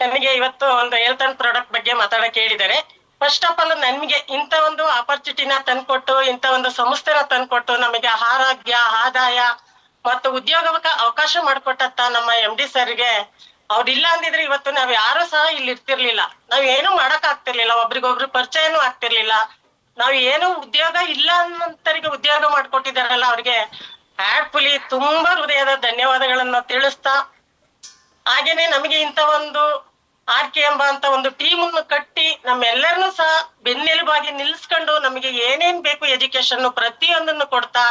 ನನಗೆ ಇವತ್ತು ಒಂದು ಹೆಲ್ತ್ ಅಂಡ್ ಪ್ರಾಡಕ್ಟ್ ಬಗ್ಗೆ ಮಾತಾಡಕ್ಕೆ ಹೇಳಿದ್ದಾರೆ. ಫಸ್ಟ್ ಆಫ್ ಆಲ್ ನನ್ಗೆ ಇಂತ ಒಂದು ಆಪರ್ಚುನಿಟಿನ ತಂದ್ಕೊಟ್ಟು, ಇಂತ ಒಂದು ಸಂಸ್ಥೆನ ತಂದ್ಕೊಟ್ಟು ನಮಗೆ ಆರೋಗ್ಯ, ಆದಾಯ ಮತ್ತು ಉದ್ಯೋಗಕ್ಕೆ ಅವಕಾಶ ಮಾಡಿಕೊಟ್ಟಂತ ನಮ್ಮ MD ಸರ್ಗೆ ಅವ್ರಿಲ್ಲ ಅಂದಿದ್ರೆ ಇವತ್ತು ನಾವ್ ಯಾರು ಸಹ ಇಲ್ಲಿ ಇರ್ತಿರ್ಲಿಲ್ಲ. ನಾವ್ ಏನು ಮಾಡಕ್ ಆಗ್ತಿರ್ಲಿಲ್ಲ, ಒಬ್ರಿಗೊಬ್ರು ಪರಿಚಯನೂ ಆಗ್ತಿರ್ಲಿಲ್ಲ. ನಾವ್ ಏನು ಉದ್ಯೋಗ ಇಲ್ಲ ಅನ್ನೋಂತರಿಗೆ ಉದ್ಯೋಗ ಮಾಡ್ಕೊಟ್ಟಿದಾರಲ್ಲ ಅವ್ರಿಗೆ ಹ್ಯಾಟ್ಫುಲಿ ತುಂಬಾ ಹೃದಯದ ಧನ್ಯವಾದಗಳನ್ನ ತಿಳಿಸ್ತಾ, ಹಾಗೇನೆ ನಮಗೆ ಇಂತ ಒಂದು RK ಎಂಬ ಅಂತ ಒಂದು ಟೀಮ್ ಅನ್ನು ಕಟ್ಟಿ ನಮ್ಮೆಲ್ಲರನ್ನು ಸಹ ಬೆನ್ನೆಲುಬಾಗಿ ನಿಲ್ಸ್ಕೊಂಡು ನಮಗೆ ಏನೇನ್ ಬೇಕು ಎಜುಕೇಶನ್ ಪ್ರತಿಯೊಂದನ್ನು ಕೊಡ್ತಾ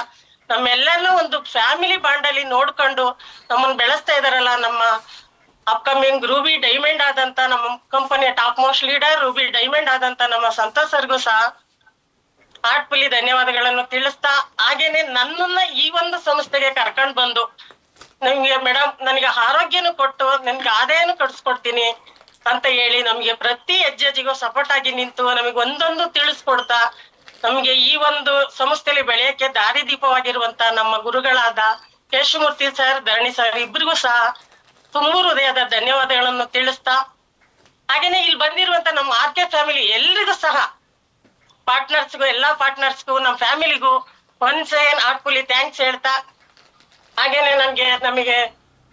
ನಮ್ಮೆಲ್ಲರನ್ನೂ ಒಂದು ಫ್ಯಾಮಿಲಿ ಬಾಂಡ್ ಅಲ್ಲಿ ನೋಡ್ಕೊಂಡು ನಮ್ಮನ್ನ ಬೆಳೆಸ್ತಾ ಇದಾರಲ್ಲ ನಮ್ಮ ಅಪ್ಕಮಿಂಗ್ ರೂಬಿ ಡೈಮಂಡ್ ಆದಂತ ನಮ್ಮ ಕಂಪನಿಯ top most leader Ruby diamond ಆದಂತ ನಮ್ಮ ಸಂತೋಷ್ ಸರ್ಗೂ ಸಹ ಹಾರ್ಟ್ಫುಲಿ ಧನ್ಯವಾದಗಳನ್ನು ತಿಳಿಸ್ತಾ, ಹಾಗೇನೆ ನನ್ನನ್ನ ಈ ಒಂದು ಸಂಸ್ಥೆಗೆ ಕರ್ಕೊಂಡ್ ಬಂದು ನಿಮ್ಗೆ ಮೇಡಮ್ ನನಗೆ ಆರೋಗ್ಯನು ಕೊಟ್ಟು ನನ್ಗೆ ಆದಾಯನು ಕಟ್ಸ್ಕೊಡ್ತೀನಿ ಅಂತ ಹೇಳಿ ನಮ್ಗೆ ಪ್ರತಿ ಹೆಜ್ಜೆಜಿಗೂ ಸಪೋರ್ಟ್ ಆಗಿ ನಿಂತು ನಮಗೆ ಒಂದೊಂದು ತಿಳಿಸ್ಕೊಡ್ತಾ ನಮ್ಗೆ ಈ ಒಂದು ಸಂಸ್ಥೆಯಲ್ಲಿ ಬೆಳೆಯಕ್ಕೆ ದಾರಿದೀಪವಾಗಿರುವಂತ ನಮ್ಮ ಗುರುಗಳಾದ ಕೇಶಮೂರ್ತಿ ಸರ್, ಧರಣಿ ಸರ್ ಇಬ್ಬರಿಗೂ ಸಹ ತುಂಬು ಹೃದಯದ ಧನ್ಯವಾದಗಳನ್ನು ತಿಳಿಸ್ತಾ, ಹಾಗೇನೆ ಇಲ್ಲಿ ಬಂದಿರುವಂತ ನಮ್ಮ RK ಫ್ಯಾಮಿಲಿ ಎಲ್ರಿಗೂ ಸಹ ಪಾರ್ಟ್ನರ್ಸ್ಗೂ, ಎಲ್ಲಾ ಪಾರ್ಟ್ನರ್ಸ್ಗೂ, ನಮ್ಮ ಫ್ಯಾಮಿಲಿಗೂ ಒನ್ಸ್ ಅಗೇನ್ ಹಾರ್ಟ್ಫುಲಿ ಥ್ಯಾಂಕ್ಸ್ ಹೇಳ್ತಾ, ಹಾಗೇನೆ ನಮಗೆ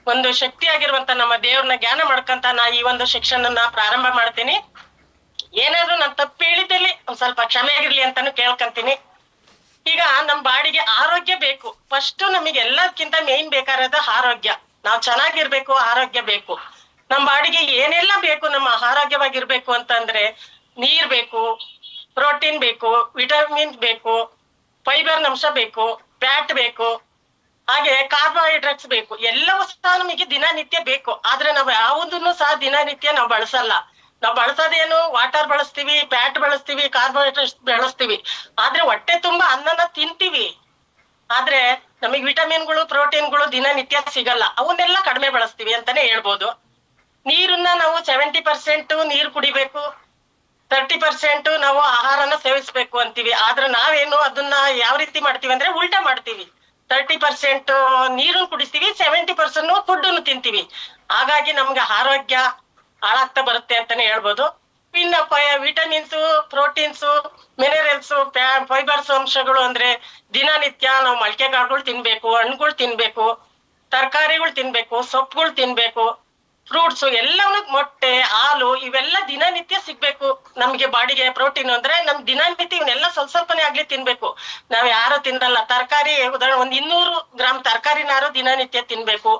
ಒಂದು ಶಕ್ತಿ ಆಗಿರುವಂತ ನಮ್ಮ ದೇವ್ರನ್ನ ಜ್ಞಾನ ಮಾಡ್ಕಂತ ನಾ ಈ ಒಂದು ಸೆಕ್ಷನ್ ಅನ್ನ ಪ್ರಾರಂಭ ಮಾಡ್ತೀನಿ. ಏನಾದ್ರು ನಾನು ತಪ್ಪು ಹೇಳಿದ್ದಲ್ಲಿ ಒಂದ್ ಸ್ವಲ್ಪ ಕ್ಷಮೆ ಆಗಿರ್ಲಿ ಅಂತಾನು ಕೇಳ್ಕಂತೀನಿ. ಈಗ ನಮ್ ಬಾಡಿಗೆ ಆರೋಗ್ಯ ಬೇಕು. ಫಸ್ಟ್ ನಮಗೆ ಎಲ್ಲದಕ್ಕಿಂತ ಮೇನ್ ಬೇಕಾಗಿರೋದು ಆರೋಗ್ಯ. ನಾವ್ ಚೆನ್ನಾಗಿರ್ಬೇಕು, ಆರೋಗ್ಯ ಬೇಕು. ನಮ್ ಬಾಡಿಗೆ ಏನೆಲ್ಲ ಬೇಕು ನಮ್ಮ ಆರೋಗ್ಯವಾಗಿರ್ಬೇಕು ಅಂತಂದ್ರೆ ನೀರ್ ಬೇಕು, ಪ್ರೋಟೀನ್ ಬೇಕು, ವಿಟಮಿನ್ ಬೇಕು, ಫೈಬರ್ ಅಂಶ ಬೇಕು, ಫ್ಯಾಟ್ ಬೇಕು, ಹಾಗೆ ಕಾರ್ಬೋಹೈಡ್ರೇಟ್ಸ್ ಬೇಕು. ಎಲ್ಲವೂ ಸಹ ನಮಗೆ ದಿನನಿತ್ಯ ಬೇಕು. ಆದ್ರೆ ನಾವ್ ಯಾವುದನ್ನು ಸಹ ದಿನನಿತ್ಯ ನಾವು ಬಳಸಲ್ಲ. ನಾವ್ ಬಳಸೋದೇನು ವಾಟರ್ ಬಳಸ್ತೀವಿ, ಫ್ಯಾಟ್ ಬಳಸ್ತೀವಿ, ಕಾರ್ಬೋಹೈಡ್ರೇಟ್ಸ್ ಬಳಸ್ತೀವಿ. ಆದ್ರೆ ಹೊಟ್ಟೆ ತುಂಬಾ ಅನ್ನನ ತಿಂತೀವಿ, ಆದ್ರೆ ನಮಗ್ ವಿಟಮಿನ್ಗಳು, ಪ್ರೋಟೀನ್ಗಳು ದಿನನಿತ್ಯ ಸಿಗಲ್ಲ. ಅವನ್ನೆಲ್ಲ ಕಡಿಮೆ ಬಳಸ್ತೀವಿ ಅಂತಾನೆ ಹೇಳ್ಬೋದು. ನೀರನ್ನ ನಾವು 70% ನೀರು ಕುಡಿಬೇಕು, 30% ನಾವು ಆಹಾರನ ಸೇವಿಸ್ಬೇಕು ಅಂತೀವಿ. ಆದ್ರೆ ನಾವೇನು ಅದನ್ನ ಯಾವ ರೀತಿ ಮಾಡ್ತೀವಿ ಅಂದ್ರೆ ಉಲ್ಟಾ ಮಾಡ್ತೀವಿ. 30% ನೀರನ್ನು ಕುಡಿಸ್ತೀವಿ, 70% ಫುಡ್ ಅನ್ನು ತಿಂತೀವಿ. ಹಾಗಾಗಿ ನಮ್ಗೆ ಆರೋಗ್ಯ ಹಾಳಾಗ್ತಾ ಬರುತ್ತೆ ಅಂತಾನೆ ಹೇಳ್ಬೋದು. ಇನ್ನು ವಿಟಮಿನ್ಸ್, ಪ್ರೋಟೀನ್ಸ್, ಮಿನರಲ್ಸ್, ಫೈಬರ್ಸ್ ಅಂಶಗಳು ಅಂದ್ರೆ ದಿನನಿತ್ಯ ನಾವು ಮೊಳಕೆ ಕಾಳುಗಳು ತಿನ್ಬೇಕು, ಹಣ್ಣುಗಳು ತಿನ್ಬೇಕು, ತರಕಾರಿಗಳು ತಿನ್ಬೇಕು, ಸೊಪ್ಪುಗಳು ತಿನ್ಬೇಕು, ಫ್ರೂಟ್ಸ್ ಎಲ್ಲವೂ, ಮೊಟ್ಟೆ, ಹಾಲು ಇವೆಲ್ಲ ದಿನನಿತ್ಯ ಸಿಗ್ಬೇಕು. ನಮ್ಗೆ ಬಾಡಿಗೆ ಪ್ರೋಟೀನ್ ಅಂದ್ರೆ ನಮ್ ದಿನನಿತ್ಯ ಇವನ್ನೆಲ್ಲ ಸ್ವಲ್ಪನೇ ಆಗ್ಲಿ ತಿನ್ಬೇಕು. ನಾವ್ ಯಾರು ತಿನ್ನಲ್ಲ. ತರಕಾರಿ ಉದಾಹರಣೆ 200 ಗ್ರಾಮ್ ತರಕಾರಿನಾರು ದಿನನಿತ್ಯ ತಿನ್ಬೇಕು.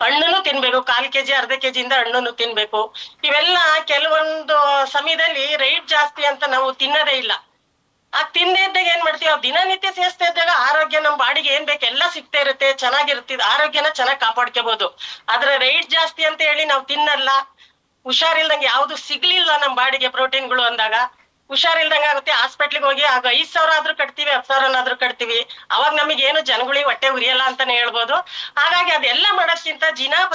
ಹಣ್ಣನ್ನು ತಿನ್ಬೇಕು, 1/4 kg, ಅರ್ಧ kg ಹಣ್ಣನ್ನು ತಿನ್ಬೇಕು. ಇವೆಲ್ಲ ಕೆಲವೊಂದು ಸಮಯದಲ್ಲಿ ರೈಟ್ ಜಾಸ್ತಿ ಅಂತ ನಾವು ತಿನ್ನೋದೇ ಇಲ್ಲ. ಆ ತಿಂದೇ ಇದ್ದಾಗ ಏನ್ ಮಾಡ್ತೀವಿ, ದಿನನಿತ್ಯ ಸೇವಿಸ್ತಾ ಇದ್ದಾಗ ಆರೋಗ್ಯ ನಮ್ ಬಾಡಿಗೆ ಏನ್ ಬೇಕು ಎಲ್ಲ ಸಿಗ್ತಾ ಇರುತ್ತೆ, ಚೆನ್ನಾಗಿರುತ್ತೆ, ಆರೋಗ್ಯನ ಚೆನ್ನಾಗಿ ಕಾಪಾಡ್ಕೋಬಹುದು. ಆದ್ರೆ ರೈಟ್ ಜಾಸ್ತಿ ಅಂತ ಹೇಳಿ ನಾವು ತಿನ್ನಲ್ಲ, ಹುಷಾರಿಲ್ದಂಗೆ ಯಾವ್ದು ಸಿಗ್ಲಿಲ್ಲ ನಮ್ ಬಾಡಿಗೆ ಪ್ರೋಟೀನ್ಗಳು ಅಂದಾಗ ಹುಷಾರಿಲ್ದಂಗ ಆಗುತ್ತೆ. ಹಾಸ್ಪಿಟ್ಲಿಗೆ ಹೋಗಿ ಆಗ 5,000 ಆದ್ರೂ ಕಟ್ತೀವಿ, 10,000 ಕಟ್ತೀವಿ. ಅವಾಗ ನಮಗೆ ಏನು ಜನಗಳಿಗೆ ಹೊಟ್ಟೆ ಉರಿಯಲ್ಲ ಅಂತಾನೆ ಹೇಳ್ಬೋದು. ಹಾಗಾಗಿ ಅದೆಲ್ಲ ಮಾಡೋದ್ಕಿಂತ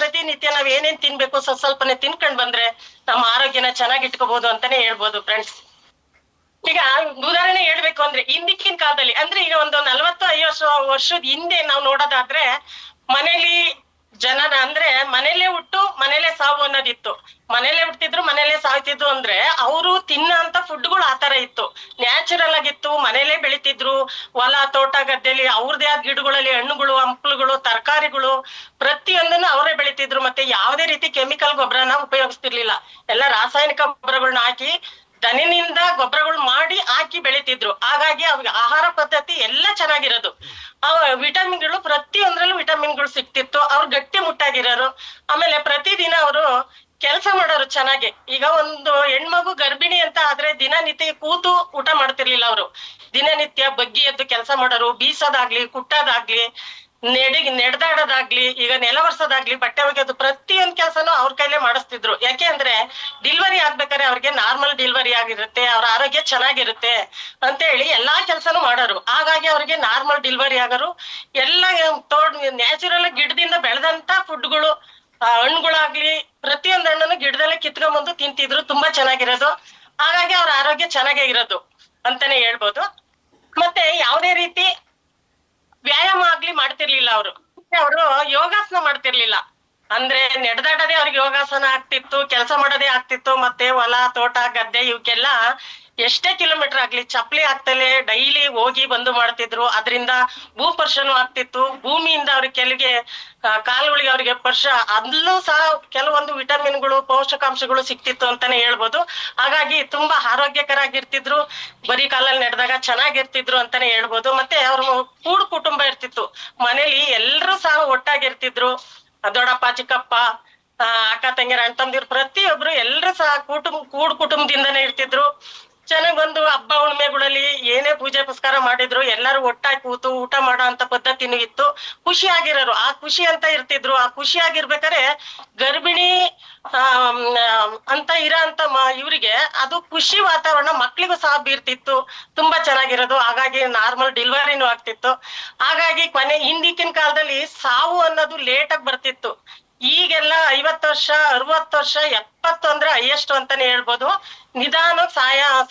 ಪ್ರತಿನಿತ್ಯ ನಾವ್ ಏನೇನ್ ತಿನ್ಬೇಕು ಸ್ವಲ್ಪನೇ ತಿನ್ಕೊಂಡ್ ಬಂದ್ರೆ ನಮ್ಮ ಆರೋಗ್ಯನ ಚೆನ್ನಾಗಿ ಇಟ್ಕೋಬಹುದು ಅಂತಾನೆ ಹೇಳ್ಬೋದು ಫ್ರೆಂಡ್ಸ್. ಈಗ ಉದಾಹರಣೆ ಹೇಳ್ಬೇಕು ಅಂದ್ರೆ ಹಿಂದಿಕ್ಕಿನ ಕಾಲದಲ್ಲಿ ಅಂದ್ರೆ ಈಗ ಒಂದು 40-50 ವರ್ಷದ ಹಿಂದೆ ನಾವು ನೋಡೋದಾದ್ರೆ ಮನೇಲಿ ಜನನ ಅಂದ್ರೆ ಮನೇಲೆ ಹುಟ್ಟು ಮನೇಲೆ ಸಾವು ಅನ್ನೋದಿತ್ತು. ಮನೇಲೆ ಹುಟ್ಟಿದ್ರು ಮನೇಲೆ ಸಾಯ್ತಿದ್ರು ಅಂದ್ರೆ ಅವರು ತಿನ್ನಂತ ಫುಡ್ಗಳು ಆತರ ಇತ್ತು, ನ್ಯಾಚುರಲ್ ಆಗಿತ್ತು, ಮನೇಲೆ ಬೆಳಿತಿದ್ರು. ಹೊಲ ತೋಟ ಗದ್ದೆಲಿ ಅವ್ರದೇ ಆದ ಗಿಡಗಳಲ್ಲಿ ಹಣ್ಣುಗಳು, ಹಂಪಲುಗಳು, ತರಕಾರಿಗಳು ಪ್ರತಿಯೊಂದನ್ನು ಅವರೇ ಬೆಳಿತಿದ್ರು. ಮತ್ತೆ ಯಾವುದೇ ರೀತಿ ಕೆಮಿಕಲ್ ಗೊಬ್ಬರನ ಉಪಯೋಗಿಸ್ತಿರ್ಲಿಲ್ಲ. ಎಲ್ಲ ರಾಸಾಯನಿಕ ಗೊಬ್ಬರಗಳನ್ನ ಹಾಕಿ ದನಿನಿಂದ ಗೊಬ್ಬರಗಳು ಮಾಡಿ ಹಾಕಿ ಬೆಳಿತಿದ್ರು. ಹಾಗಾಗಿ ಅವ್ರಿಗೆ ಆಹಾರ ಪದ್ಧತಿ ಎಲ್ಲ ಚೆನ್ನಾಗಿರೋದು. ವಿಟಮಿನ್ಗಳು ಪ್ರತಿಯೊಂದ್ರಲ್ಲೂ ವಿಟಮಿನ್ಗಳು ಸಿಕ್ತಿತ್ತು. ಅವ್ರು ಗಟ್ಟಿ ಮುಟ್ಟಾಗಿರೋರು. ಆಮೇಲೆ ಪ್ರತಿದಿನ ಅವರು ಕೆಲಸ ಮಾಡೋರು ಚೆನ್ನಾಗಿ. ಈಗ ಒಂದು ಹೆಣ್ಮಗು ಗರ್ಭಿಣಿ ಅಂತ ಆದ್ರೆ ದಿನನಿತ್ಯ ಕೂತು ಊಟ ಮಾಡ್ತಿರ್ಲಿಲ್ಲ ಅವರು. ದಿನನಿತ್ಯ ಬಗ್ಗಿ ಎದ್ದು ಕೆಲಸ ಮಾಡೋರು. ಬೀಸೋದಾಗ್ಲಿ, ಕುಟ್ಟೋದಾಗ್ಲಿ, ನೆಡ್ದಾಡೋದಾಗ್ಲಿ, ಈಗ ನೆಲ ಒರ್ಸೋದಾಗ್ಲಿ, ಬಟ್ಟೆ ಒಗೆಯೋದು ಪ್ರತಿಯೊಂದ್ ಕೆಲ್ಸನೂ ಅವ್ರ ಕೈಲೇ ಮಾಡಿಸ್ತಿದ್ರು. ಯಾಕೆ ಅಂದ್ರೆ ಡಿಲಿವರಿ ಆಗ್ಬೇಕಾದ್ರೆ ಅವ್ರಿಗೆ ನಾರ್ಮಲ್ ಡಿಲಿವರಿ ಆಗಿರುತ್ತೆ, ಅವ್ರ ಆರೋಗ್ಯ ಚೆನ್ನಾಗಿರುತ್ತೆ ಅಂತ ಹೇಳಿ ಎಲ್ಲಾ ಕೆಲ್ಸನೂ ಮಾಡೋರು. ಹಾಗಾಗಿ ಅವ್ರಿಗೆ ನಾರ್ಮಲ್ ಡಿಲಿವರಿ ಆಗೋರು. ಎಲ್ಲ ನ್ಯಾಚುರಲ್ ಗಿಡದಿಂದ ಬೆಳೆದಂತ ಫುಡ್ಗಳು, ಹಣ್ಣುಗಳಾಗ್ಲಿ ಪ್ರತಿಯೊಂದು ಹಣ್ಣನ್ನು ಗಿಡದಲ್ಲೇ ಕಿತ್ಕೊಂಡ್ಬಂದು ತಿಂತಿದ್ರು, ತುಂಬಾ ಚೆನ್ನಾಗಿರೋದು. ಹಾಗಾಗಿ ಅವ್ರ ಆರೋಗ್ಯ ಚೆನ್ನಾಗೇ ಇರೋದು ಅಂತಾನೆ ಹೇಳ್ಬೋದು. ಮತ್ತೆ ಯಾವುದೇ ರೀತಿ ವ್ಯಾಯಾಮ ಆಗ್ಲಿ ಮಾಡ್ತಿರ್ಲಿಲ್ಲ ಅವರು ಯೋಗಾಸನ ಮಾಡ್ತಿರ್ಲಿಲ್ಲ. ಅಂದ್ರೆ ನಡೆದಾಡದೆ ಅವ್ರಿಗೆ ಯೋಗಾಸನ ಆಗ್ತಿತ್ತು, ಕೆಲಸ ಮಾಡೋದೇ ಆಗ್ತಿತ್ತು. ಮತ್ತೆ ಹೊಲ ತೋಟ ಗದ್ದೆ ಇವಕ್ಕೆಲ್ಲ ಎಷ್ಟೇ ಕಿಲೋಮೀಟರ್ ಆಗ್ಲಿ ಚಪ್ಲಿ ಹಾಕ್ತಲೇ ಡೈಲಿ ಹೋಗಿ ಬಂದು ಮಾಡ್ತಿದ್ರು. ಅದರಿಂದ ಭೂಪರ್ಷನು ಆಗ್ತಿತ್ತು. ಭೂಮಿಯಿಂದ ಅವ್ರಿಗೆ ಕೆಳಗೆ ಕಾಲುಗಳಿಗೆ ಅವ್ರಿಗೆ ಸ್ಪರ್ಶ, ಅಲ್ಲೂ ಸಹ ಕೆಲವೊಂದು ವಿಟಮಿನ್ಗಳು ಪೋಷಕಾಂಶಗಳು ಸಿಕ್ತಿತ್ತು ಅಂತಾನೆ ಹೇಳ್ಬೋದು. ಹಾಗಾಗಿ ತುಂಬಾ ಆರೋಗ್ಯಕರಾಗಿರ್ತಿದ್ರು, ಬರೀ ಕಾಲಲ್ಲಿ ನಡೆದಾಗ ಚೆನ್ನಾಗಿರ್ತಿದ್ರು ಅಂತಾನೆ ಹೇಳ್ಬೋದು. ಮತ್ತೆ ಅವ್ರ ಕೂಡು ಕುಟುಂಬ ಇರ್ತಿತ್ತು, ಮನೇಲಿ ಎಲ್ರೂ ಸಹ ಒಟ್ಟಾಗಿರ್ತಿದ್ರು. ದೊಡ್ಡಪ್ಪ ಚಿಕ್ಕಪ್ಪ ಅಕ್ಕ ತಂಗಿರ ಅಣ್ಣ ತಮ್ಮದಿರು ಪ್ರತಿಯೊಬ್ರು ಎಲ್ರು ಸಹ ಕೂಡು ಕುಟುಂಬದಿಂದನೇ ಇರ್ತಿದ್ರು. ಚೆನ್ನಾಗ್ ಒಂದು ಹಬ್ಬ ಹುಣ್ಮೆಗಳಲ್ಲಿ ಏನೇ ಪೂಜೆ ಪುಸ್ಕಾರ ಮಾಡಿದ್ರು ಎಲ್ಲರೂ ಒಟ್ಟಾಗಿ ಕೂತು ಊಟ ಮಾಡೋ ಅಂತ ಪದ್ಧತಿನೂ ಇತ್ತು. ಖುಷಿಯಾಗಿರೋರು, ಆ ಖುಷಿ ಅಂತ ಇರ್ತಿದ್ರು. ಆ ಖುಷಿಯಾಗಿರ್ಬೇಕಾರೆ ಗರ್ಭಿಣಿ ಅಂತ ಇರೋ ಅಂತ ಇವ್ರಿಗೆ ಅದು ಖುಷಿ ವಾತಾವರಣ ಮಕ್ಳಿಗೂ ಸಹ ಬೀರ್ತಿತ್ತು, ತುಂಬಾ ಚೆನ್ನಾಗಿರೋದು. ಹಾಗಾಗಿ ನಾರ್ಮಲ್ ಡೆಲಿವರಿನೂ ಆಗ್ತಿತ್ತು. ಹಾಗಾಗಿ ಹಿಂದಿಕ್ಕಿನ ಕಾಲದಲ್ಲಿ ಸಾವು ಅನ್ನೋದು ಲೇಟ್ ಆಗಿ ಬರ್ತಿತ್ತು. ಈಗೆಲ್ಲ 50 ವರ್ಷ 60 ವರ್ಷ 70 ಅಂದ್ರೆ ಹೈಯೆಸ್ಟ್ ಅಂತಾನೆ ಹೇಳ್ಬೋದು. ನಿಧಾನ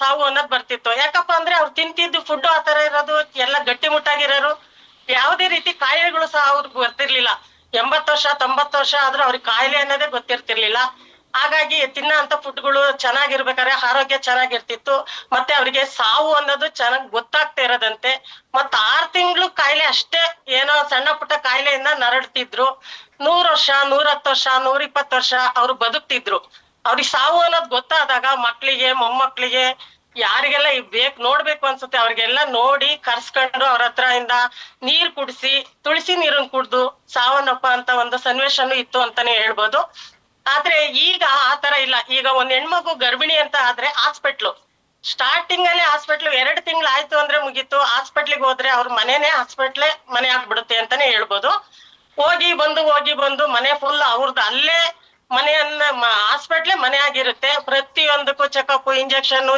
ಸಾವು ಅನ್ನೋದು ಬರ್ತಿತ್ತು. ಯಾಕಪ್ಪ ಅಂದ್ರೆ ಅವ್ರು ತಿಂತಿದ್ದು ಫುಡ್ ಆತರ ಇರೋದು, ಎಲ್ಲ ಗಟ್ಟಿಮುಟ್ಟಾಗಿರೋರು, ಯಾವುದೇ ರೀತಿ ಕಾಯಿಲೆಗಳು ಸಹ ಅವ್ರಿಗೆ ಬರ್ತಿರ್ಲಿಲ್ಲ. 80 ವರ್ಷ 90 ವರ್ಷ ಆದ್ರೂ ಅವ್ರಿಗೆ ಕಾಯಿಲೆ ಅನ್ನೋದೇ ಗೊತ್ತಿರ್ತಿರ್ಲಿಲ್ಲ. ಹಾಗಾಗಿ ತಿನ್ನೋ ಅಂತ ಫುಡ್ಗಳು ಚೆನ್ನಾಗಿರ್ಬೇಕಾದ್ರೆ ಆರೋಗ್ಯ ಚೆನ್ನಾಗಿರ್ತಿತ್ತು. ಮತ್ತೆ ಅವ್ರಿಗೆ ಸಾವು ಅನ್ನೋದು ಚೆನ್ನಾಗ್ ಗೊತ್ತಾಗ್ತಾ ಇರೋದಂತೆ. ಮತ್ 6 ತಿಂಗಳು ಕಾಯಿಲೆ ಅಷ್ಟೇ, ಏನೋ ಸಣ್ಣ ಪುಟ್ಟ ಕಾಯಿಲೆಯಿಂದ ನರಡ್ತಿದ್ರು. 100 ವರ್ಷ 110 ವರ್ಷ 120 ವರ್ಷ ಅವ್ರು ಬದುಕ್ತಿದ್ರು. ಅವ್ರಿಗೆ ಸಾವು ಅನ್ನೋದು ಗೊತ್ತಾದಾಗ ಮಕ್ಳಿಗೆ ಮೊಮ್ಮಕ್ಳಿಗೆ ಯಾರಿಗೆಲ್ಲ ನೋಡ್ಬೇಕು ಅನ್ಸುತ್ತೆ ಅವ್ರಿಗೆಲ್ಲ ನೋಡಿ ಕರ್ಸ್ಕೊಂಡು ಅವ್ರ ಹತ್ರ ಇಂದ ನೀರ್ ಕುಡ್ಸಿ ತುಳಸಿ ನೀರನ್ ಕುಡ್ದು ಸಾವನ್ನಪ್ಪ ಅಂತ ಒಂದು ಸನ್ನಿವೇಶನು ಇತ್ತು ಅಂತಾನೆ ಹೇಳ್ಬೋದು. ಆದ್ರೆ ಈಗ ಆತರ ಇಲ್ಲ. ಈಗ ಒಂದ್ ಹೆಣ್ಮಗು ಗರ್ಭಿಣಿ ಅಂತ ಆದ್ರೆ ಸ್ಟಾರ್ಟಿಂಗ್ ಅಲ್ಲಿ ಹಾಸ್ಪಿಟ್ಲು 2 ತಿಂಗಳು ಆಯ್ತು ಅಂದ್ರೆ ಮುಗೀತು. ಹಾಸ್ಪಿಟ್ಲಿಗೆ ಹೋದ್ರೆ ಅವ್ರ ಮನೆ ಆಗ್ಬಿಡುತ್ತೆ ಅಂತಾನೆ ಹೇಳ್ಬೋದು. ಹೋಗಿ ಬಂದು ಮನೆ ಫುಲ್ ಅವ್ರದ್ದು ಅಲ್ಲೇ ಹಾಸ್ಪಿಟ್ಲೆ ಮನೆ ಆಗಿರುತ್ತೆ. ಪ್ರತಿಯೊಂದಕ್ಕೂ ಚೆಕಪ್ ಇಂಜೆಕ್ಷನ್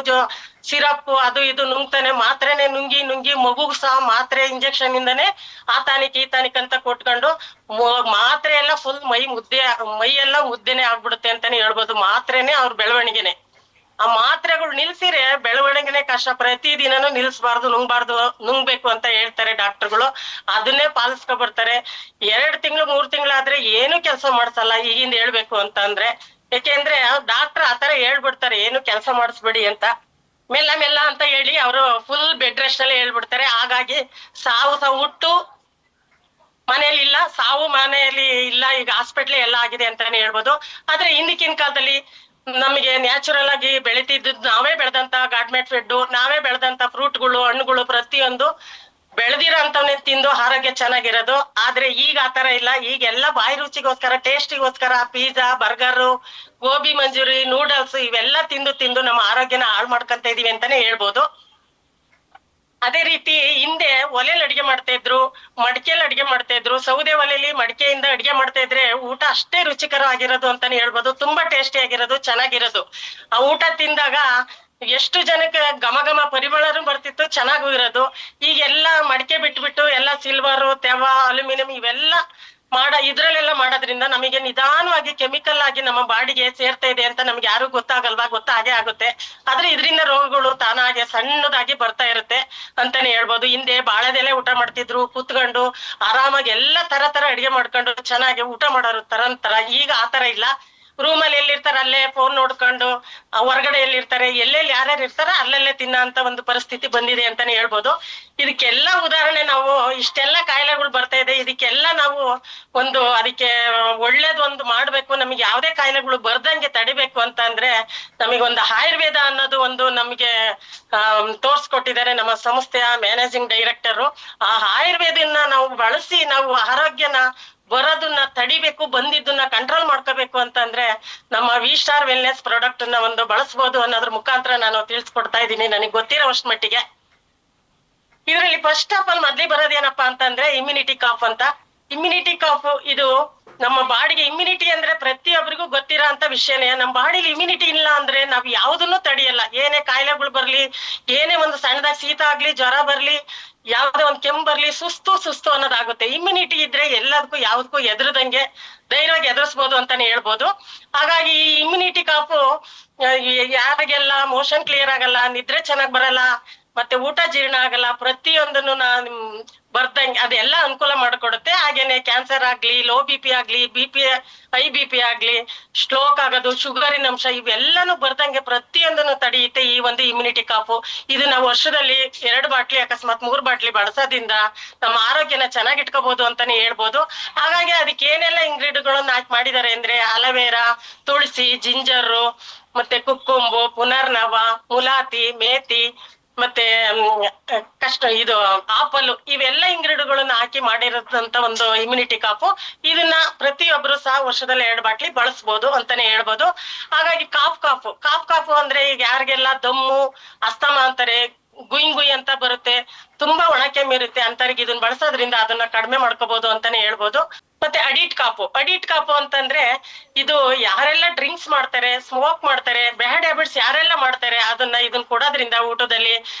ಸಿರಪ್ ಅದು ಇದು ನುಂಗ್ತಾನೆ, ಮಾತ್ರೆನೆ ನುಂಗಿ ಮಗುಗ್ ಸಹ ಮಾತ್ರೆ ಇಂಜೆಕ್ಷನ್ ಇಂದಾನೆ ಆತಾನಿಕ್ ಈತಾನಿಕ್ ಅಂತ ಕೊಟ್ಕೊಂಡು ಮಾತ್ರೆ ಎಲ್ಲ ಫುಲ್ ಮೈ ಎಲ್ಲ ಮುದ್ದೆನೆ ಆಗ್ಬಿಡುತ್ತೆ ಅಂತಾನೆ ಹೇಳ್ಬೋದು. ಮಾತ್ರೆನೆ ಅವ್ರ ಬೆಳವಣಿಗೆನೆ. ಆ ಮಾತ್ರೆಗಳು ನಿಲ್ಸಿರೆ ಬೆಳವಣಿಗೆನೆ ಕಷ್ಟ. ಪ್ರತಿದಿನನೂ ನಿಲ್ಸ್ಬಾರ್ದು, ನುಂಗ್ಬೇಕು ಅಂತ ಹೇಳ್ತಾರೆ ಡಾಕ್ಟರ್ಗಳು. ಅದನ್ನೇ ಪಾಲಿಸ್ಕೊ ಬರ್ತಾರೆ. 2 ತಿಂಗಳು 3 ತಿಂಗಳಾದ್ರೆ ಏನು ಕೆಲಸ ಮಾಡ್ಸಲ್ಲ ಈಗಿಂದ ಹೇಳ್ಬೇಕು ಅಂತ ಅಂದ್ರೆ. ಯಾಕೆಂದ್ರೆ ಡಾಕ್ಟರ್ ಆತರ ಹೇಳ್ಬಿಡ್ತಾರೆ, ಏನು ಕೆಲಸ ಮಾಡಿಸ್ಬೇಡಿ ಅಂತ. ಮೆಲ್ಲ ಅಂತ ಹೇಳಿ ಅವರು ಫುಲ್ ಬೆಡ್ ರೆಸ್ಟ್ ಅಲ್ಲೇ ಹೇಳ್ಬಿಡ್ತಾರೆ. ಹಾಗಾಗಿ ಹುಟ್ಟು ಮನೆಯಲ್ಲಿ ಇಲ್ಲ, ಸಾವು ಮನೆಯಲ್ಲಿ ಇಲ್ಲ. ಈಗ ಹಾಸ್ಪಿಟ್ಲ್ ಎಲ್ಲ ಆಗಿದೆ ಅಂತಾನೆ ಹೇಳ್ಬೋದು. ಆದ್ರೆ ಹಿಂದಿಕ್ಕಿನ ಕಾಲದಲ್ಲಿ ನಮಗೆ ನ್ಯಾಚುರಲ್ ಆಗಿ ಬೆಳಿತಿದ್ದು, ನಾವೇ ಬೆಳೆದಂತ ಗಾರ್ಮೆಂಟ್ ಫುಡ್, ನಾವೇ ಬೆಳೆದಂತ ಫ್ರೂಟ್ಗಳು ಹಣ್ಣುಗಳು ಪ್ರತಿಯೊಂದು ಬೆಳೆದಿರೋ ಅಂತವನ್ನೇ ತಿಂದು ಆರೋಗ್ಯ ಚೆನ್ನಾಗಿರೋದು. ಆದ್ರೆ ಈಗ ಆತರ ಇಲ್ಲ. ಈಗೆಲ್ಲ ಬಾಯಿ ರುಚಿಗೋಸ್ಕರ ಟೇಸ್ಟಿಗೋಸ್ಕರ pizza burger gobi manchurian noodles ಇವೆಲ್ಲ ತಿಂದು ನಮ್ಮ ಆರೋಗ್ಯನ ಹಾಳು ಮಾಡ್ಕೊಂತ ಇದೀವಿ ಅಂತಾನೆ ಹೇಳ್ಬೋದು. ಅದೇ ರೀತಿ ಹಿಂದೆ ಒಲೆಯಲ್ಲಿ ಅಡಿಗೆ ಮಾಡ್ತಾ ಇದ್ರು, ಮಡಿಕೆಯಲ್ಲಿ ಅಡಿಗೆ ಮಾಡ್ತಾ ಇದ್ರು. ಸೌದೆ ಒಲೆಯಲ್ಲಿ ಮಡಿಕೆಯಿಂದ ಅಡಿಗೆ ಮಾಡ್ತಾ ಇದ್ರೆ ಊಟ ಅಷ್ಟೇ ರುಚಿಕರ ಆಗಿರೋದು ಅಂತಾನೆ ಹೇಳ್ಬೋದು. ತುಂಬಾ ಟೇಸ್ಟಿ ಆಗಿರೋದು, ಚೆನ್ನಾಗಿರೋದು. ಆ ಊಟ ತಿಂದಾಗ ಎಷ್ಟು ಜನಕ್ಕೆ ಘಮ ಪರಿಮಳನು ಬರ್ತಿತ್ತು, ಚೆನ್ನಾಗೂ ಇರೋದು. ಈಗೆಲ್ಲ ಮಡಿಕೆ ಬಿಟ್ಬಿಟ್ಟು ಎಲ್ಲ ಸಿಲ್ವರ್ ತೆವ ಅಲ್ಯೂಮಿನಿಯಂ ಇವೆಲ್ಲ ಇದ್ರಲ್ಲೆಲ್ಲ ಮಾಡೋದ್ರಿಂದ ನಮಗೆ ನಿಧಾನವಾಗಿ ಕೆಮಿಕಲ್ ಆಗಿ ನಮ್ಮ ಬಾಡಿಗೆ ಸೇರ್ತಾ ಇದೆ ಅಂತ ನಮ್ಗೆ ಯಾರು ಗೊತ್ತಾಗಲ್ವಾ? ಗೊತ್ತಾಗೇ ಆಗುತ್ತೆ. ಆದ್ರೆ ಇದರಿಂದ ರೋಗಗಳು ತಾನಾಗೆ ಸಣ್ಣದಾಗಿ ಬರ್ತಾ ಇರುತ್ತೆ ಅಂತಾನೆ ಹೇಳ್ಬೋದು. ಹಿಂದೆ ಬಾಳೆದೆಲೆ ಊಟ ಮಾಡ್ತಿದ್ರು, ಕೂತ್ಕೊಂಡು ಆರಾಮಾಗಿ ಎಲ್ಲ ತರ ಅಡಿಗೆ ಮಾಡ್ಕೊಂಡು ಚೆನ್ನಾಗಿ ಊಟ ಮಾಡೋರು ತರ. ಈಗ ಆತರ ಇಲ್ಲ. ರೂಮಲ್ಲಿ ಎಲ್ಲಿರ್ತಾರೆ ಅಲ್ಲೇ ಫೋನ್ ನೋಡ್ಕೊಂಡು, ಹೊರಗಡೆ ಎಲ್ಲಿರ್ತಾರೆ, ಎಲ್ಲೆಲ್ಲಿ ಯಾರ್ಯಾರು ಇರ್ತಾರ ಅಲ್ಲಲ್ಲೇ ತಿನ್ನೋ ಅಂತ ಒಂದು ಪರಿಸ್ಥಿತಿ ಬಂದಿದೆ ಅಂತಾನೆ ಹೇಳ್ಬೋದು. ಇದಕ್ಕೆಲ್ಲ ಉದಾಹರಣೆ ನಾವು ಇಷ್ಟೆಲ್ಲ ಕಾಯಿಲೆಗಳು ಬರ್ತಾ ಇದೆ. ಇದಕ್ಕೆಲ್ಲ ನಾವು ಅದಕ್ಕೆ ಒಳ್ಳೇದೊಂದು ಮಾಡ್ಬೇಕು, ನಮಗೆ ಯಾವ್ದೇ ಕಾಯಿಲೆಗಳು ಬರ್ದಂಗೆ ತಡಿಬೇಕು ಅಂತ ಅಂದ್ರೆ ನಮಗೊಂದು ಆಯುರ್ವೇದ ಅನ್ನೋದು ನಮಗೆ ತೋರ್ಸ್ಕೊಟ್ಟಿದ್ದಾರೆ ನಮ್ಮ ಸಂಸ್ಥೆಯ ಮ್ಯಾನೇಜಿಂಗ್ ಡೈರೆಕ್ಟರ್. ಆ ಆಯುರ್ವೇದನ್ನ ನಾವು ಬಳಸಿ ನಾವು ಆರೋಗ್ಯನ ಬರೋದನ್ನ ತಡಿಬೇಕು, ಬಂದಿದ್ದನ್ನ ಕಂಟ್ರೋಲ್ ಮಾಡ್ಕೋಬೇಕು ಅಂತಂದ್ರೆ ನಮ್ಮ V-Star ವೆಲ್ನೆಸ್ ಪ್ರಾಡಕ್ಟ್ ನ ಬಳಸಬಹುದು ಅನ್ನೋದ್ರ ಮುಖಾಂತರ ನಾನು ತಿಳಿಸ್ಕೊಡ್ತಾ ಇದ್ದೀನಿ ನನಗೆ ಗೊತ್ತಿರೋ ಅಷ್ಟ್ ಮಟ್ಟಿಗೆ. ಇದರಲ್ಲಿ ಫಸ್ಟ್ ಆಫ್ ಆಲ್ ಮೊದ್ಲಿಗೆ ಬರೋದೇನಪ್ಪಾ ಅಂತಂದ್ರೆ ಇಮ್ಯುನಿಟಿ ಕಾಫ್ ಅಂತ. ಇಮ್ಯುನಿಟಿ ಕಾಫ್ ಇದು ನಮ್ಮ ಬಾಡಿಗೆ ಇಮ್ಯುನಿಟಿ ಅಂದ್ರೆ ಪ್ರತಿಯೊಬ್ಬರಿಗೂ ಗೊತ್ತಿರೋ ಅಂತ ವಿಷಯನೇ. ನಮ್ಮ ಬಾಡಿಲಿ ಇಮ್ಯುನಿಟಿ ಇಲ್ಲ ಅಂದ್ರೆ ನಾವ್ ಯಾವ್ದನ್ನು ತಡೆಯಲ್ಲ. ಏನೇ ಕಾಯಿಲೆಗಳು ಬರ್ಲಿ, ಏನೇ ಒಂದು ಸಣ್ಣದಾಗಿ ಶೀತ ಆಗ್ಲಿ, ಜ್ವರ ಬರ್ಲಿ, ಯಾವ್ದೇ ಒಂದ್ ಕೆಮ್ಮು ಬರ್ಲಿ, ಸುಸ್ತು ಅನ್ನೋದಾಗುತ್ತೆ. ಇಮ್ಯುನಿಟಿ ಇದ್ರೆ ಎಲ್ಲದಕ್ಕೂ ಯಾವ್ದಕ್ಕೂ ಎದುರದಂಗೆ ಧೈರ್ಯವಾಗಿ ಎದುರಿಸ್ಬೋದು ಅಂತಾನೆ ಹೇಳ್ಬೋದು. ಹಾಗಾಗಿ ಈ ಇಮ್ಯುನಿಟಿ ಕಾಫು ಯಾರಿಗೆಲ್ಲ ಮೋಷನ್ ಕ್ಲಿಯರ್ ಆಗಲ್ಲ, ನಿದ್ರೆ ಚೆನ್ನಾಗ್ ಬರಲ್ಲ, ಮತ್ತೆ ಊಟ ಜೀರ್ಣ ಆಗಲ್ಲ, ಪ್ರತಿಯೊಂದನ್ನು ನಾನು ಬರ್ದಂಗೆ ಅದೆಲ್ಲ ಅನುಕೂಲ ಮಾಡಿಕೊಡುತ್ತೆ. ಹಾಗೇನೆ ಕ್ಯಾನ್ಸರ್ ಆಗ್ಲಿ, ಲೋ BP ಆಗ್ಲಿ, ಹೈ BP ಆಗ್ಲಿ, ಸ್ಟ್ರೋಕ್ ಆಗೋದು, ಶುಗರಿನ ಅಂಶ ಇವೆಲ್ಲಾನು ಬರ್ದಂಗೆ ಪ್ರತಿಯೊಂದನ್ನು ತಡೆಯುತ್ತೆ ಈ ಒಂದು ಇಮ್ಯುನಿಟಿ ಕಾಪು. ಇದು ನಾವು ವರ್ಷದಲ್ಲಿ 2 ಬಾಟ್ಲಿ ಅಕಸ್ಮಾತ್ 3 ಬಾಟ್ಲಿ ಬಳಸೋದ್ರಿಂದ ನಮ್ಮ ಆರೋಗ್ಯನ ಚೆನ್ನಾಗಿ ಇಟ್ಕೋಬಹುದು ಅಂತಾನೆ ಹೇಳ್ಬೋದು. ಹಾಗಾಗಿ ಅದಕ್ಕೆ ಏನೆಲ್ಲ ಇಂಗ್ರೀಡಿಯಂಟ್ಗಳನ್ನ ಹಾಕಿ ಮಾಡಿದ್ದಾರೆ ಅಂದ್ರೆ ಅಲವೇರಾ, ತುಳಸಿ, ಜಿಂಜರು, ಮತ್ತೆ ಕುಕ್ಕುಂಬು, ಪುನರ್ನವ, ಮುಲಾತಿ, ಮೇಥಿ, ಮತ್ತೆ ಇದು ಆಪಲ್, ಇವೆಲ್ಲ ಇಂಗ್ರೀಡಿಯಂಟ್ಗಳನ್ನ ಹಾಕಿ ಮಾಡಿರೋದಂತ ಒಂದು ಇಮ್ಯುನಿಟಿ ಕಾಪು. ಇದನ್ನ ಪ್ರತಿಯೊಬ್ರು ಸಹ ವರ್ಷದಲ್ಲಿ 2 ಬಾಟ್ಲಿ ಬಳಸ್ಬೋದು ಅಂತಾನೆ ಹೇಳ್ಬೋದು. ಹಾಗಾಗಿ ಕಾಫ್ ಅಂದ್ರೆ ಈಗ ಯಾರಿಗೆಲ್ಲ ದಮ್ಮು, ಅಸ್ತಮ ಅಂತಾರೆ, ಗುಯ್ ಅಂತ ಬರುತ್ತೆ, ತುಂಬಾ ಒಣಕೆಮ್ಮಿರುತ್ತೆ ಅಂತವ್ರಿಗೆ ಇದನ್ನ ಬಳಸೋದ್ರಿಂದ ಅದನ್ನ ಕಡಿಮೆ ಮಾಡ್ಕೋಬಹುದು ಅಂತಾನೆ ಹೇಳ್ಬೋದು. ಮತ್ತೆ ಅಡಿಟ್ ಕಾಪು ಅಂತಂದ್ರೆ ಇದು ಯಾರೆಲ್ಲ ಡ್ರಿಂಕ್ಸ್ ಮಾಡ್ತಾರೆ, ಸ್ಮೋಕ್ ಮಾಡ್ತಾರೆ, ಬ್ಯಾಡ್ ಹ್ಯಾಬಿಟ್ಸ್ ಯಾರೆಲ್ಲ ಮಾಡ್ತಾರೆ ಇದನ್ನ ಕೊಡೋದ್ರಿಂದ ಊಟದಲ್ಲಿ